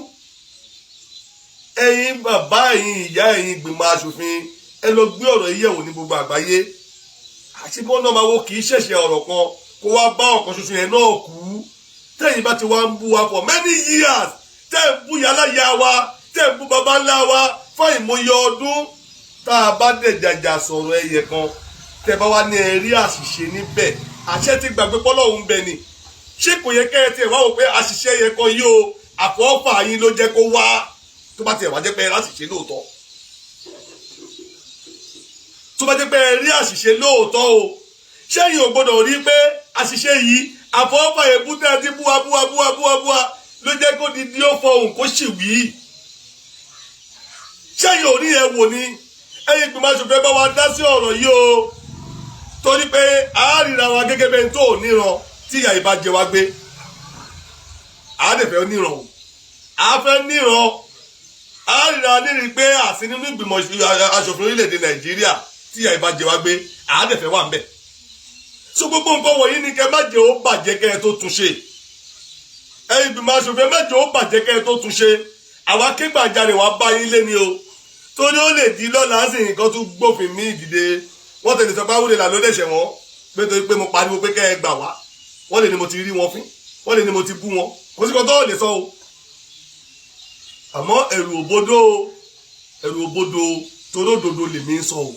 ẹ̀yin bàbá ẹ̀yin ìyá ẹ̀yin ìgbìmọ̀ aṣòfin ẹ lọ gbé ọ̀rọ̀ yìí yẹ̀wò ní gbogbo àgbáyé àti bọ́n náà máa wo kì í ṣẹ̀ṣẹ̀ ọ̀rọ̀ kan kó wá bá ọ̀kan ṣoṣo yẹn náà kú tẹ́yìn bá ti wá ń bú wa for many years tẹ́ ń bú yàrá ìyá wa tẹ́ ń bú bàbá ńlá wa fún ìmọ̀ye ọdún tá a bá dẹ̀ jàjà sọ̀rọ̀ ẹyẹ kan tẹ́ bá wá ní ẹ̀rí àṣìṣe níbẹ̀ àṣẹ ti gbàgbé pọ́lọ́hún bẹ̀ ni ṣé kò yẹ kẹ́ ẹ tiẹ̀ wá wò pé àṣìṣe yẹ kan yìí o àfọwọ́fà yín ló jẹ́ kó wá tó bá tiẹ̀ wá jẹ́ pé ẹ láṣìṣe lóòótọ́ tó bá jẹ́ pé ẹ rí àṣìṣe lóòótọ́ o ṣẹ́yìn ò gbọ́dọ̀ rí pé àṣìṣe yìí àfọwọ́fà èébú tẹ́ ẹ ti búwa ló jẹ́ kó di dí ó fọhùn kó sì wí ṣẹ́yìn ò rí ẹ wò ni ẹ̀yin ìgbìmọ̀ aṣòfin bá wa dá sí ọ̀rọ̀ yìí o torí pé àárìnra wa gẹ́gẹ́ bẹ́ẹ̀ tó níran tí ìyá ìbá jẹ wá gbé àádẹ́fẹ́ níran o àáfẹ́ níran àárìnra nírí pé àti nínú ìgbìmọ̀ aṣòfin orílẹ̀-èdè Nàìjíríà tí ìyá ìbá jẹ wá gbé àádẹ́fẹ́ wà ń bẹ̀ so gbogbo nǹkan wọ̀nyí ni kẹ́ má jẹ́ ó bàjẹ́ kẹ́ ẹ tó tún ṣe ẹ̀yin ìgbìmọ̀ aṣòfin má jẹ́ ó bàjẹ́ kẹ́ ẹ tó tún ṣe àwa kégbàjarè wá bá yín lé ni o torí ó lè di lọ́la sí nǹkan tún gbófin mí ìdìde wọ́n tẹ̀lé sọ pé àwòrán ìlànà ló dẹ̀ṣẹ̀ wọ́n pé torí pé mo pariwo pé kẹ́ ẹ gbà wá wọ́n lè ní mo ti rí wọn fín wọ́n lè ní mo ti bú wọn kò sí kan tó lè sọ o àmọ́ ẹ̀rù òbodo toródodo lèmi ń sọ o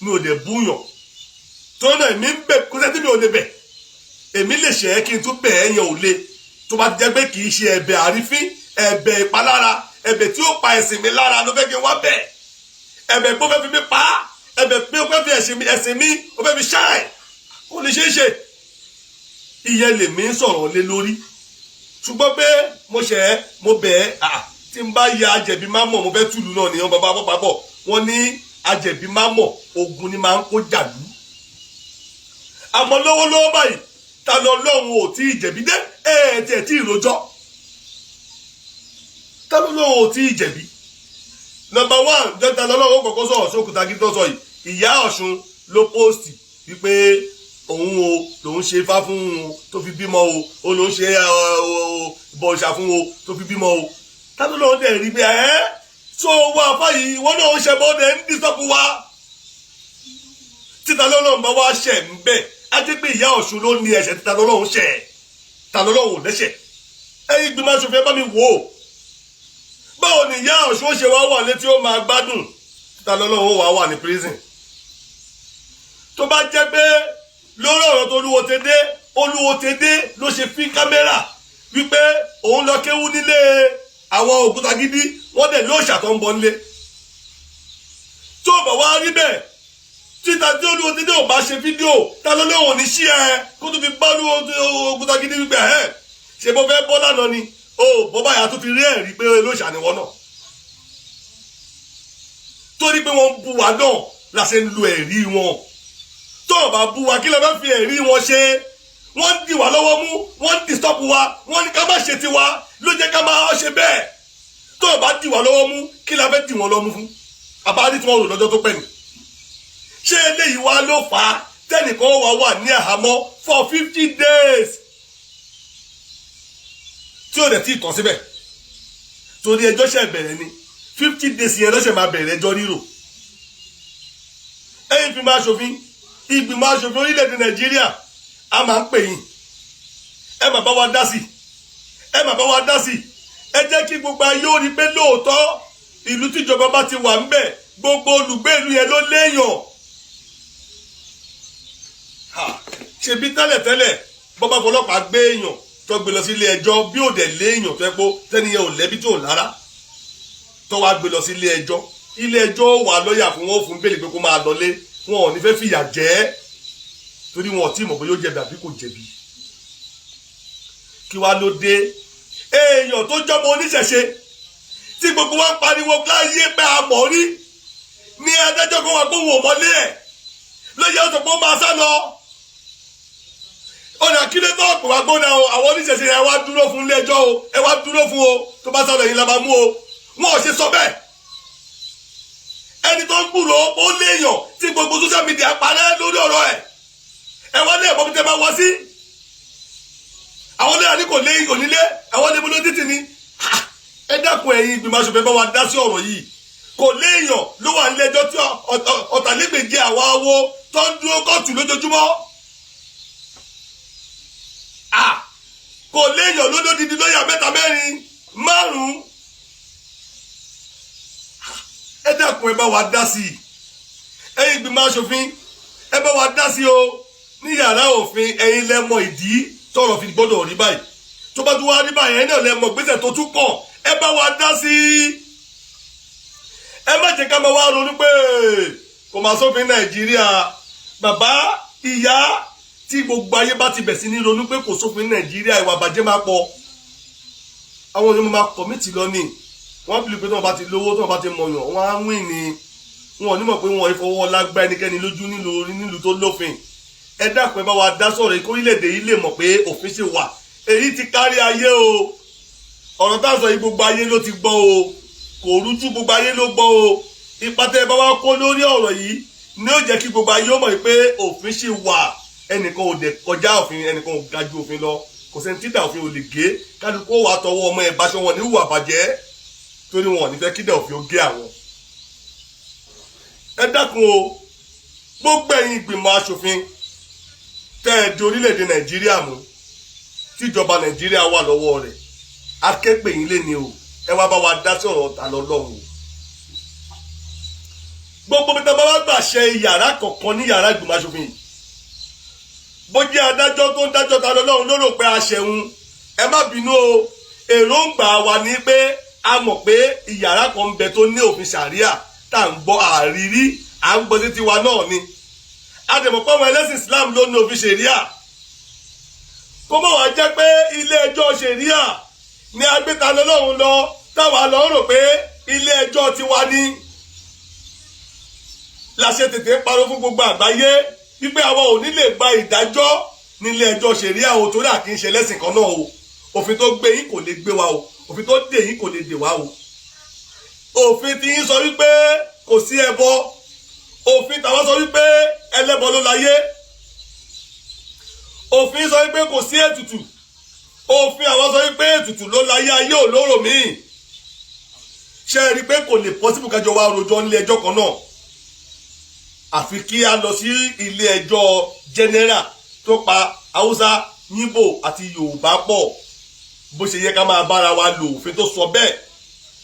mi ò dẹ̀ búyàn torí náà èmi ń bẹ̀ kó sẹ́tí mi ò lè bẹ̀ èmi lè ṣẹ̀ ẹ́ kí n tún bẹ̀ ẹ́ yẹn ò le tó bá jẹ́ pé kì í ṣe ẹ̀bẹ̀ àrífín ẹ̀bẹ̀ ìpalára ẹ̀bẹ̀ tí ó pa ẹ̀sìn mi lára ló fẹ́ kí n wá bẹ̀ ẹ̀bẹ̀ pé ó fẹ́ fi mi pa á ẹ̀bẹ̀ pé ó fẹ́ fi ẹ̀sìn mi ó fẹ́ fi ṣáì ó lè ṣeé ṣe ìyẹn lèmi ń sọ̀rọ̀ lé lórí ṣùgbọ́n pé mo ṣẹ̀ ẹ́ mo bẹ̀ ẹ́ tí n bá ya ajẹ̀bí má mọ̀ mo fẹ́ túlù náà nìyẹn bàbá bọ́ bọ̀ wọ́n ní ajẹ̀bí má mọ̀ ogun ni máa ń kó jàlú àmọ́ lọ́wọ́lọ́wọ́ báyìí ta lọ lọ́hùn ò tí ì jẹ̀bi dé ẹ̀ẹ́dẹ̀ tí ì rojọ́ ta lọ lọ́hùn ò tí ì jẹ̀bi nọ́mbà 1 jẹ́ta lọ́lọ́wọ́ kọ̀ọ̀kan sọ̀rọ̀ sókùtà gidi tó sọ yìí ìyá Ọ̀ṣun ló póòsì wípé òun o lòun ṣe ifá fún un tó fi bímọ o lòun ṣe bọ̀ọ̀ṣà fún o tó fi bímọ o ta ló lọ́wọ́ dẹ̀ rí pé so wá fáyìí wọ́n náà ń ṣe bọ́ọ̀dẹ̀ ń dísọ́pù wa títa lọ́lọ́run bá wá ṣẹ̀ ń bẹ̀ á jẹ́ pé ìyá Ọ̀ṣun ló ní ẹ̀ṣẹ̀ títa lọ́lọ́run ṣẹ̀ ta lọ́lọ́run ò lẹ́ṣẹ̀ ẹ̀yin ìgbìmọ̀ aṣòfin bá mi wò ó báwo ni ìyá Ọ̀ṣun ó ṣe wá wà létí ó máa gbádùn títa lọ́lọ́run ó wà ní prison tó bá jẹ́ pé lórí ọ̀rọ̀ tó Olúwo Tẹ́dé ló ṣe fi kámẹ́rà wípé òun lọ kéwú nílé àwọn Ògúntagídí wọ́n dẹ̀ ló ṣàtọ̀ ń bọ̀ nílé tó bá wá rí bẹ́ẹ̀ títa tí Olúwo Tẹ́dé ò bá ṣe fídíò ta ló lóun ní ṣí ẹ kó tó fi bá Ògúntagídí wípé ẹ ṣe bó fẹ́ bọ́ lánàá ni ó bọ́ báyà tó fi rí ẹ̀rí pé ló ṣàníwọ́ náà torí pé wọ́n ń bu wa náà la ṣe ń lo ẹ̀rí wọn tó o bá bu wa kí lè má fi ẹ̀rí wọn ṣe wọ́n ń dì wá lọ́wọ́ mú wọ́n ń disturb wa wọ́n ní ká má ṣe tiwa ló jẹ́ ká máa ṣe bẹ́ẹ̀ tó o bá dì wá lọ́wọ́ mú kí la fẹ́ dì wọ́n lọ́mú fún àbárí tí wọ́n rò lọ́jọ́ tó pẹ́ ni ṣé eléyìí wá ló fà á tẹ́nìkan wà ní àhámọ́ for 50 days tí ó dẹ̀ tí ì tàn síbẹ̀ torí ẹjọ́ ṣe bẹ̀rẹ̀ ni 50 days yẹn lọ́sẹ̀ máa bẹ̀rẹ̀ ẹjọ́ rírò ẹ̀yin fi máa ṣòfin ìgbìmọ̀ aṣòfin orílẹ̀-èdè Nàìjíríà a máa ń pè yín ẹ máa bá wa dá sí ẹ jẹ́ kí gbogbo ayé ó rí pé lóòótọ́ ìlú tíjọba bá ti wà ń bẹ̀ gbogbo olùgbé ìlú yẹn ló léèyàn ṣebí tẹ́lẹ̀tẹ́lẹ̀ bọ́bá fọlọ́pàá gbé èèyàn tó gbé lọ sí ilé ẹjọ́ bí ò dẹ̀ léèyàn tó ẹ pé tẹ́niyẹn ò lẹ́bí tí ò lára tó wá gbé lọ sí ilé ẹjọ́ wà lọ́ọ̀yà fún wọn fún bẹ́ẹ̀lì pé kó máa lọlé wọn ò ní fẹ́ fìyà jẹ ẹ́ torí wọn ò tí mọ̀ bóyá ó jẹ̀bi àbí kò jẹ̀bi kí wá ló dé èèyàn tó jọmọ oníṣẹ̀ṣe tí gbogbo wa ń pariwo láyé pé a mọ̀ rí ní adájọ́ kó wá gbóhùn òmọ́lé ẹ̀ lóye ọ̀sọ̀ pé ó máa sá lọ ọ̀nà kílé tó pè wá gbóná o àwọn oníṣẹ̀ṣe ẹ wá dúró fún ilé ẹjọ́ o ẹ wá dúró fún o tó bá sá lọ yìí la máa mú o wọn ò ṣe sọ bẹ́ẹ̀ ẹni tó ń gbúrò ó léèyàn tí gbogbo social media parẹ́ lórí ọ̀rọ̀ ẹ̀ ẹ wá lé ẹ̀bọ́n bí tẹ́ máa wá sí àwọn léèyàn ní kò lé onílé àwọn lé bolo títì ni ẹ dákun ẹ̀yin ìgbìmọ̀ aṣòfin bá wa dá sí ọ̀rọ̀ yìí kò léèyàn ló wà nílé ẹjọ́ tí ọ̀tàlégbèje àwọn awo tó ń dúró kóòtù lójoojúmọ́ kò léèyàn lódòdìdí lóyà mẹ́ta mẹ́rin márùn-ún ẹ dákun ẹ bá wa dá sí ẹ̀yin ìgbìmọ̀ aṣòfin ẹ bá wa dá sí o ní yàrá òfin ẹ̀yin lẹ mọ̀ ìdí tọ́rọ̀ fi gbọ́dọ̀ rí báyìí tó bá tún wá rí báyìí ẹ̀yin náà lẹ mọ̀ gbèsè tó tún kàn ẹ bá wa dá sí ẹ má jẹ́ ká máa wá ronú pé kò máa sófin Nàìjíríà bàbá ìyá tí gbogbo ayé bá ti bẹ̀ sí ní ronú pé kò sófin Nàìjíríà ìwà àbàjẹ́ máa pọ̀ àwọn èèyàn máa kọ̀mítì lọ ní wọ́n bí pé tí wọ́n bá ti lówó tí wọ́n bá ti mọ̀yàn wọ́n á wìn ní wọn ò ní mọ̀ pé wọ́n ìfọwọ́ lágbá ẹnikẹ́ni lójú nílùú tó lófin ẹ dákun ẹ bá wa dá sọ̀rọ̀ yìí kó orílẹ̀-èdè yìí lè mọ̀ pé òfin ṣe wà èyí ti kárí ayé o ọ̀rọ̀ tá a sọ yìí gbogbo ayé ló ti gbọ́ o kò rújú gbogbo ayé ló gbọ́ o ipa tẹ́ ẹ bá wá kó lórí ọ̀rọ̀ yìí ni ó jẹ́ kí gbogbo ayé ó mọ̀ pé òfin ṣe wà ẹnìkan ò dẹ̀ kọjá òfin ẹnìkan ò ga ju òfin lọ kò sẹ́ni títà òfin ò lè gé kálukú wà tọwọ́ ọmọ ẹ̀ báṣọ wọn ní hùwà bàjẹ́ torí wọn ò ní fẹ́ kídà òfin ó gé àwọn. ẹ dákun o gbogbo ẹ̀yin ìgbìmọ̀ aṣòfin tẹ́ ẹ di orílẹ̀-èdè Nàìjíríà mú tíjọba Nàìjíríà wà lọ́wọ́ rẹ̀ akẹ́pẹ́ yín lé ní o ẹ wá bá wa dá sí ọ̀rọ̀ ta lọ́lọ́run o. gbogbo bí tábà wá gbà ṣe yàrá kọ̀ọ̀kan ní yàrá ìgbìmọ̀ aṣòfin yìí bó jẹ́ adájọ́ tó ń dájọ́ ta lọ́lọ́run ló rò pé a ṣẹ̀hun ẹ má bínú o èròǹgbà wa ní pé a mọ̀ pé ìyàrá kan ń bẹ tó ní òfin ṣàríà tá à ń gbọ́ àrírí à ń gbọ́ sí tiwa náà ni àdèmọ̀ pé àwọn ẹlẹ́sìn Islam ló ní òfin ṣẹ̀ríà kó mọ̀ wá jẹ́ pé ilé ẹjọ́ ṣẹ̀ríà ní agbéta lọ́lọ́run lọ táwa lọ rò pé ilé ẹjọ́ tiwa ní la ṣe tètè parọ́ fún gbogbo àgbáyé wípé àwọn ò ní lè gba ìdájọ́ nílé ẹjọ́ ṣẹ̀ríà o torí àkín ṣe lẹ́sìn kan náà o òfin tó gbé yín kò lè gbé wa o òfin tó dè yín kò lè dè wá o òfin tí yín sọ wípé kò sí ẹbọ òfin tàwọn sọ wípé ẹlẹ́bọ ló láyé òfin sọ wípé kò sí ètùtù òfin àwọn sọ wípé ètùtù ló láyé ayé olóró míì ṣe rí pé kò lè possible kájọ wá rojọ́ nílé ẹjọ́ kan náà àfi kí a lọ sí ilé ẹjọ́ general tó pa Haúsá, Yíbò àti Yorùbá pọ̀ bó ṣe yẹ ká máa bára wa lò òfin tó sọ bẹ́ẹ̀.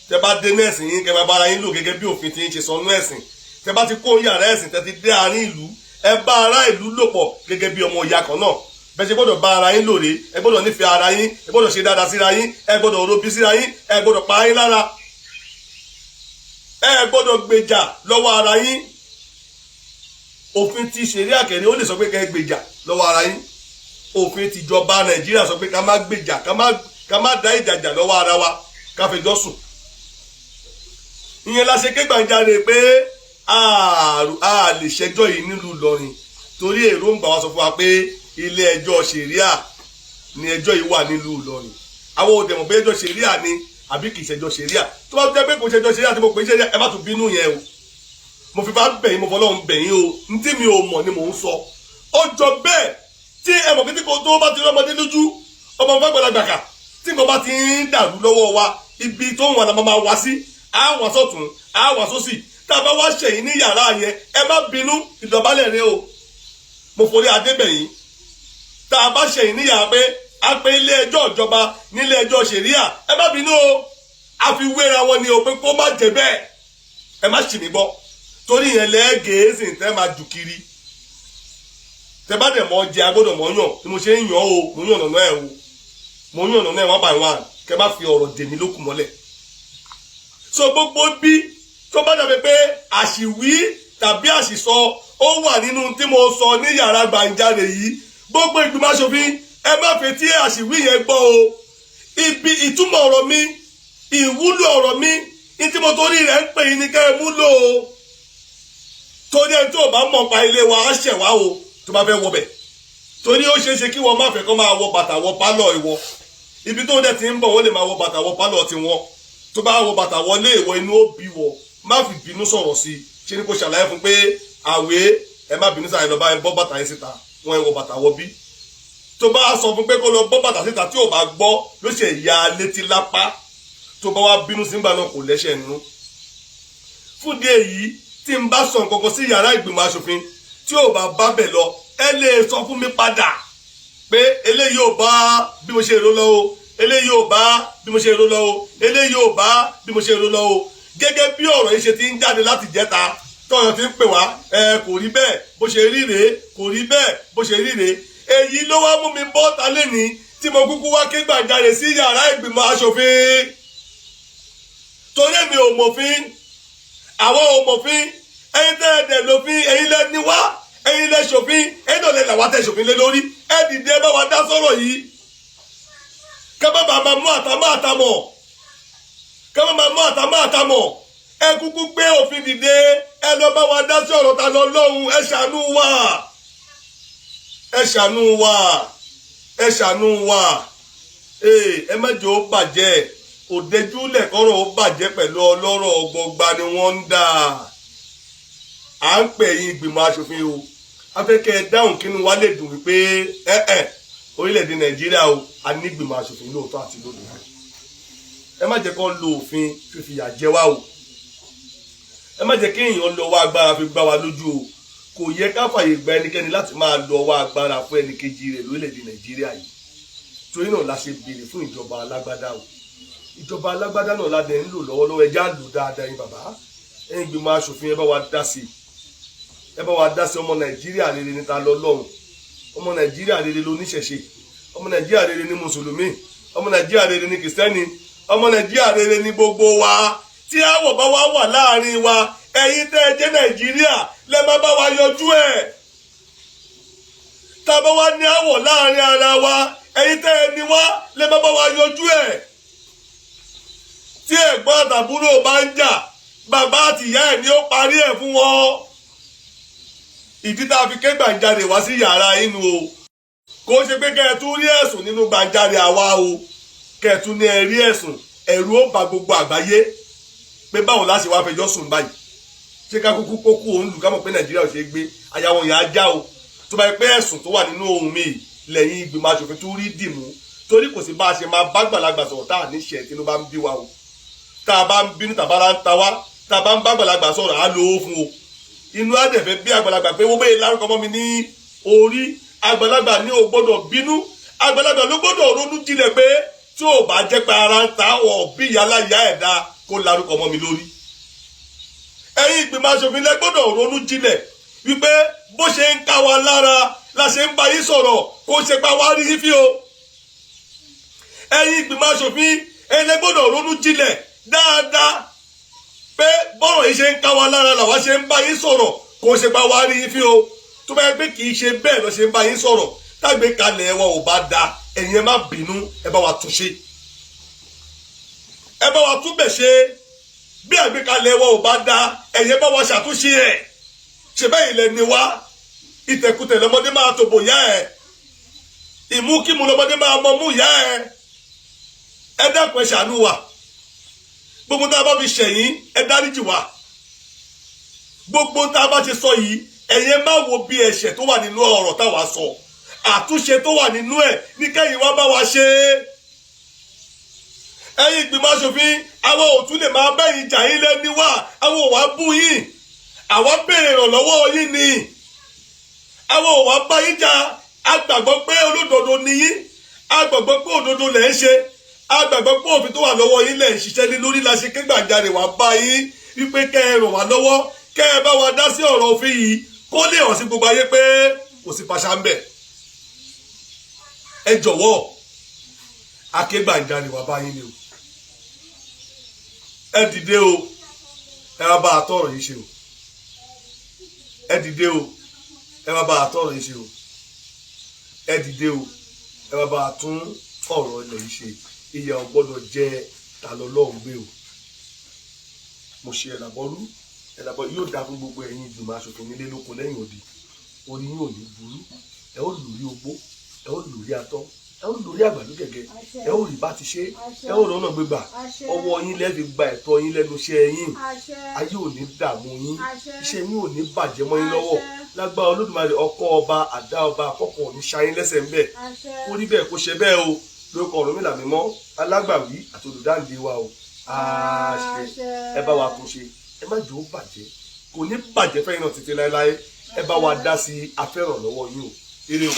Tẹ́ bá dé nẹ́ẹ̀sì yín kẹ́ máa bára yín lò gẹ́gẹ́ bí òfin ti ń ṣe sọnú ẹ̀sìn. Tẹ́ bá ti kó yàrá ẹ̀sìn tẹ́ ti dé àárín ìlú ẹ bá ará ìlú lò pọ̀ gẹ́gẹ́ bí ọmọ ìyá kan náà. Bẹ́ẹ̀ ṣe gbọ́dọ̀ bá ara yín lò rè, ẹ gbọ́dọ̀ nífẹ̀ẹ́ ara yín, ẹ gbọ́dọ̀ ṣe dáadáa síra yín, ẹ gbọ́dọ̀ robi síra yín, ẹ gbọ́dọ̀ pa yín lára, ẹ gbọ́dọ̀ gbèjà lọ́wọ́ ara yín. Òfin ti ṣẹ̀ríà kẹ̀rí ó lè sọ pé kẹ́ gbèjà lọ́wọ́ ara yín. Òfin tìjọba Nàìjíríà sọ pé ká má gbèjà ká má dá ìjàjà lọ́wọ́ ara wa ká fẹjọ́ sùn. Ìyẹn la ṣe ké gbàǹjarè pé a lè ṣẹjọ́ yìí nílùú Ìlọrin torí èròǹgbà wa sọ fún wa pé ilé ẹjọ́ ṣẹ̀ríà ni ẹjọ́ yìí wà nílùú Ìlọrin. Àwọn òde mọ̀ pé ẹjọ́ ṣẹ̀ríà ni àbí kì í ṣẹjọ́ ṣẹ̀ríà. Tó bá jẹ́ pé kò ṣẹjọ́ ṣẹ̀ríà tí mo pè é ṣẹ̀ríà ẹ má tún bínú yẹn o. Mo fi bá bẹ̀yìn mo fọlọ́run bẹ̀yìn o. Ní tí mi ò mọ̀ ni mò ń sọ. Ó jọ bẹ́ẹ̀ tí ẹ mọ̀ pé tí kò tó bá ti rọ́mọdé lójú ọmọ fẹ́ gbọ́dọ̀ kà tí nǹkan bá ti ń dàrú lọ́wọ́ wa ibi tó ń wà lámà máa wá sí àwọn sọ̀tún àwọn sósì tá a bá wá ṣẹ̀yìn ní yàrá yẹn ẹ má bínú ìdọ̀bálẹ̀ rẹ o. Mo forí adébẹ̀yìn tá a bá ṣẹ̀yìn ní yàrá pé a pé ilé ẹjọ́ ìjọba nílé ẹjọ́ ṣẹ̀ríà ẹ má bínú o. A fi wéra wọn ni o pé kó má jẹ bẹ́ẹ̀ ẹ má ṣì mí gbọ́ torí yẹn lẹ́ẹ̀gẹ̀ẹ́sì tẹ́ máa jù kiri. Tẹ́ bá dẹ̀ mọ́ jẹ agbọ́dọ̀ mọ́ yàn ni mo ṣe ń yàn o mo yàn ọ̀nà ẹ̀ o mo yàn ọ̀nà ẹ̀ one by one kẹ́ má fi ọ̀rọ̀ dèmí lókun mọ́lẹ̀. So gbogbo bí tó bá dàbí pé àṣìwí tàbí àṣìsọ ó wà nínú tí mo sọ ní yàrá gbàǹjarè yìí gbogbo ìgbìmọ̀ aṣòfin ẹ má fetí àṣìwí yẹn gbọ́ o. Ibi ìtumọ̀ ọ̀rọ̀ mi ìwúlò ọ̀rọ̀ mi ní tí mo torí rẹ̀ ń pè yín ní kẹ́ ẹ múlò o. Torí ẹni tó bá mọ̀ pa ilé wa á ṣẹ̀ wá o tó bá fẹ́ wọ bẹ̀ torí ó ṣeé ṣe kí wọ́n má fẹ́ kó máa wọ bàtà wọ pálọ̀ ìwọ ibi tó dẹ̀ ti ń bọ̀ wọ́n lè máa wọ bàtà wọ pálọ̀ tiwọn tó bá wọ bàtà wọlé ìwọ inú ó bí wọ má fi bínú sọ̀rọ̀ sí i ṣe ni kò ṣàlàyé fún pé àwé ẹ má bínú sáyẹn lọ bá ẹ bọ́ bàtà yẹn síta wọn ẹ wọ bàtà wọ bí tó bá sọ fún pé kó lọ bọ́ bàtà síta tí ò bá gbọ́ ló ṣe ya létí lápá tó bá wá bínú sígbà náà kò lẹ́sẹ̀ nínú. Fúdìí èyí tí n bá sọ nǹkan kan sí yàrá ìgbìmọ̀ aṣòfin tí ò bá bẹ̀ lọ ẹ lè sọ fún mi padà pé eléyìí ò bá bí mo ṣe rò lọ o eléyìí ò bá bí mo ṣe rò lọ o eléyìí ò bá bí mo ṣe rò lọ o gẹ́gẹ́ bí ọ̀rọ̀ yìí ṣe ti ń jáde láti jẹ́ta tọ́yọ̀ ti ń pè wá kò rí bẹ́ẹ̀ bó ṣe rí rèé kò rí bẹ́ẹ̀ bó ṣe rí rèé èyí ló wá mú mi bọ́ ta lẹ́ni tí mo kúkú wá ké gbàjarè sí yàrá ìgbìmọ̀ aṣòfin torí èmi ò mọ̀fin àwọn ò mọ̀fin ẹ̀yin tẹ́ ẹ dẹ̀ lófin ẹ̀yin lẹ́ni wá ẹ̀yin lẹ ṣòfin ẹ̀yin náà lẹ làwọn tẹ ṣòfin lé lórí ẹ dìde bá wa dá sọ̀rọ̀ yìí ká má bàa máa mú àtàmọ́ àtàmọ́ ká má máa mú àtàmọ́ àtàmọ́ ẹ kúkú gbé òfin dìde ẹ lọ bá wa dá sí ọ̀rọ̀ ta lọ lọ́hùn ẹ ṣàánú wa ẹ ṣàánú wa ẹ ṣàánú wa ẹ má jẹ́ ó bàjẹ́ òdejú lẹ̀kọ́rọ̀ ó bàjẹ́ pẹ̀lú ọlọ́rọ̀ ọgbọgba ni wọ́n ń dà à ń pè yín ìgbìmọ̀ aṣòfin o afẹ́kẹ́ dáhùn kínú wa lè dùn wípé orílẹ̀-èdè Nàìjíríà o a ní ìgbìmọ̀ aṣòfin lóòótọ́ àti lódodo ẹ má jẹ́ kó lo òfin fífìyà jẹ wá o ẹ má jẹ́ kí èèyàn lọ wá agbára fi gbá wa lójú o kò yẹ ká fàyè gba ẹnikẹ́ni láti máa lọ wá agbára fún ẹnìkejì rẹ̀ lórílẹ̀-èdè Nàìjíríà yìí torí náà la ṣe béèrè fún ìjọba alágbádá o ìjọba alágbádá náà la dẹ̀ ń lò lọ́wọ́lọ́wọ́ ẹjá lò dáadáa yín bàbá ẹ̀yin ìgbìmọ̀ aṣòfin ẹ bá wa dá sí ọmọ Nàìjíríà rere níta lọ́lọ́run ọmọ Nàìjíríà rere lóníṣẹ̀ṣe ọmọ Nàìjíríà rere ní mùsùlùmí ọmọ Nàìjíríà rere ní kìrìsìtẹ́nì ọmọ Nàìjíríà rere ní gbogbo wa tí àwọ̀ bá wá wà láàrin wa ẹ̀yin tẹ́ ẹ jẹ́ Nàìjíríà lẹ má bá wa yọjú ẹ̀ tá a bá wá ní àwọ̀ láàrin ara wa ẹ̀yin tẹ́ ẹ ní wá lẹ má bá wa yọjú ẹ̀ tí ẹ̀gbọ́n àtàbúrò bá ń jà bàbá àti ìyá ẹ̀ ni ó parí ẹ̀ fún wọn ìdí tá a fi ké gbàǹjarè wá sí yàrá inú o kò ṣe pé kẹ́ ẹ tún rí ẹ̀sùn nínú gbàǹjarè àwa o kẹ́ ẹ tún ní ẹ rí ẹ̀sùn ẹ̀rù ó bà gbogbo àgbáyé pé báwo la ṣe wá fẹjọ́ sùn báyìí ṣé ká kúkú kókó òun lù ká mọ̀ pé Nàìjíríà ò ṣe gbé àyàwó yẹn á já o tó bá yẹ pé ẹ̀sùn tó wà nínú ohun mi lẹ́yìn ìgbìmọ̀ aṣòfin tó rí dìmú torí kò sí bá a ṣe máa bá gbàlagbà sọ̀rọ̀ tá à ní ṣe tí ló bá ń bí wa o tá a bá ń bínú tàbára ń ta wá tá a bá ń bá àgbàlagbà sọ̀rọ̀ á lò ó fún o inú àdẹ̀fẹ́ bí àgbàlagbà pé wọ́n bẹ́ẹ̀ lárúkọ mọ́ mi ní orí àgbàlagbà ní o gbọ́dọ̀ bínú àgbàlagbà ló gbọ́dọ̀ ronú jinlẹ̀ pé tí ò bá jẹ́ pé ara ń ta ọ̀ bí yálà ìyá ẹ̀dá kó lárúkọ mọ́ mi lórí. ẹ̀yin ìgbìmọ̀ aṣòfin lẹ gbọ́dọ̀ ronú jinlẹ̀ wípé bó ṣe ń ká wa lára la ṣe ń bá yín sọ̀rọ̀ kó ṣe pa wá rí fí o. ẹ̀yin ìgbìmọ̀ aṣòfin ẹ̀yin lẹ gbọ́dọ̀ ronú jinlẹ̀ dáadáa pé bọ́rọ̀ yìí ṣe ń ká wa lára làwa ṣe ń bá yín sọ̀rọ̀ kó ṣe pa wá rí fí o. tó bá yẹ pé kì í ṣe bẹ́ẹ̀ lọ ṣe ń bá yín sọ̀rọ̀ tágbé kalẹ̀ wa ò bá da ẹ̀yin ẹ má bínú ẹ bá wa tún ṣe ẹ bá wa tún bẹ̀ ṣe bí àgbékalẹ̀ wa ò bá da ẹ̀yin ẹ bá wa ṣàtúnṣe ẹ̀ ṣe bẹ́ẹ̀ ilẹ̀ ni wá ìtẹ̀kùtẹ̀ lọ́mọdé máa tòbò yá ẹ̀ ìmúkímu lọ́mọdé máa mọ mú yá ẹ̀ ẹ dákun ẹ ṣàánú wa gbogbo tá a bá fi ṣẹ̀yìn ẹ dáríjì wa gbogbo tá a bá ti sọ yìí ẹ̀yin má wo bí ẹ̀ṣẹ̀ tó wà nínú ọ̀rọ̀ táwa sọ àtúnṣe tó wà nínú ẹ̀ ní kẹ́yìn wá bá wa ṣe ẹ̀yin ìgbìmọ̀ aṣòfin àwọn ò tún lè máa bẹ́yìn jà yín lẹ́ni wá àwọn ò wá bú yín àwa béèrè ìrànlọ́wọ́ yín ni àwọn ò wá bá yín jà a gbàgbọ́ pé olódodo ni yín a gbàgbọ́ pé òdodo lẹ̀ ń ṣe a gbàgbọ́ pé òfin tó wà lọ́wọ́ yín lẹ̀ ń ṣiṣẹ́ ní lórí la ṣe ké gbàjarè wá bá yín wípé kẹ́ ẹ ràn wá lọ́wọ́ kẹ́ ẹ bá wa dá sí ọ̀rọ̀ òfin yìí kó lè hàn sí gbogbo ayé pé kò sí paṣá ń bẹ̀ ẹ jọ̀wọ́ akégbàjarè wá bá yín ni o ẹ dìde o ẹ wá bá àtọ̀rọ̀ yìí ṣe o ẹ dìde o ẹ wá bá àtọ̀rọ̀ yìí ṣe o ẹ dìde o ẹ wá bá àtún ọ̀rọ̀ ilẹ̀ yìí ṣe ìyà ò gbọ́dọ̀ jẹ ta lọ́lọ́run gbé o mo ṣe ẹ̀làbọ́rú yóò dá fún gbogbo ẹ̀yin ìgbìmọ̀ aṣòfin nílé lóko lẹ́yìn òdì orí yóò ní burú ẹ ó lórí ogbó ẹ ó lórí atọ́ ẹ ó lórí àgbàdo gẹ́gẹ́ ẹ ó rí bá ti ṣe ẹ ó rọ́nà gbégbà ọwọ́ yín lẹ́ẹ̀fi gba ẹ̀tọ́ yín lẹ́nu iṣẹ́ yín ayé ò ní dààmú yín iṣẹ́ yín ò ní bàjẹ́ mọ́ yín lọ́wọ́ lágbára Olódùmarè ọkọ ọba àdá ọba àkọ́kọ́ ò ní ṣayín lẹ́sẹ̀ ń bẹ̀ kó rí bẹ́ẹ̀ kó ṣe bẹ́ẹ̀ o lórúkọ Ọ̀rúnmìlà mímọ́ alágbàwí àti olùdáǹdè wa o àṣẹ ẹ bá wa tún ṣe ẹ má jẹ́ ó bàjẹ́ kò ní bàjẹ́ fẹ́yìn náà títí láéláé ẹ bá wa dá sí afẹ́ràn lọ́wọ́ yín o eré o.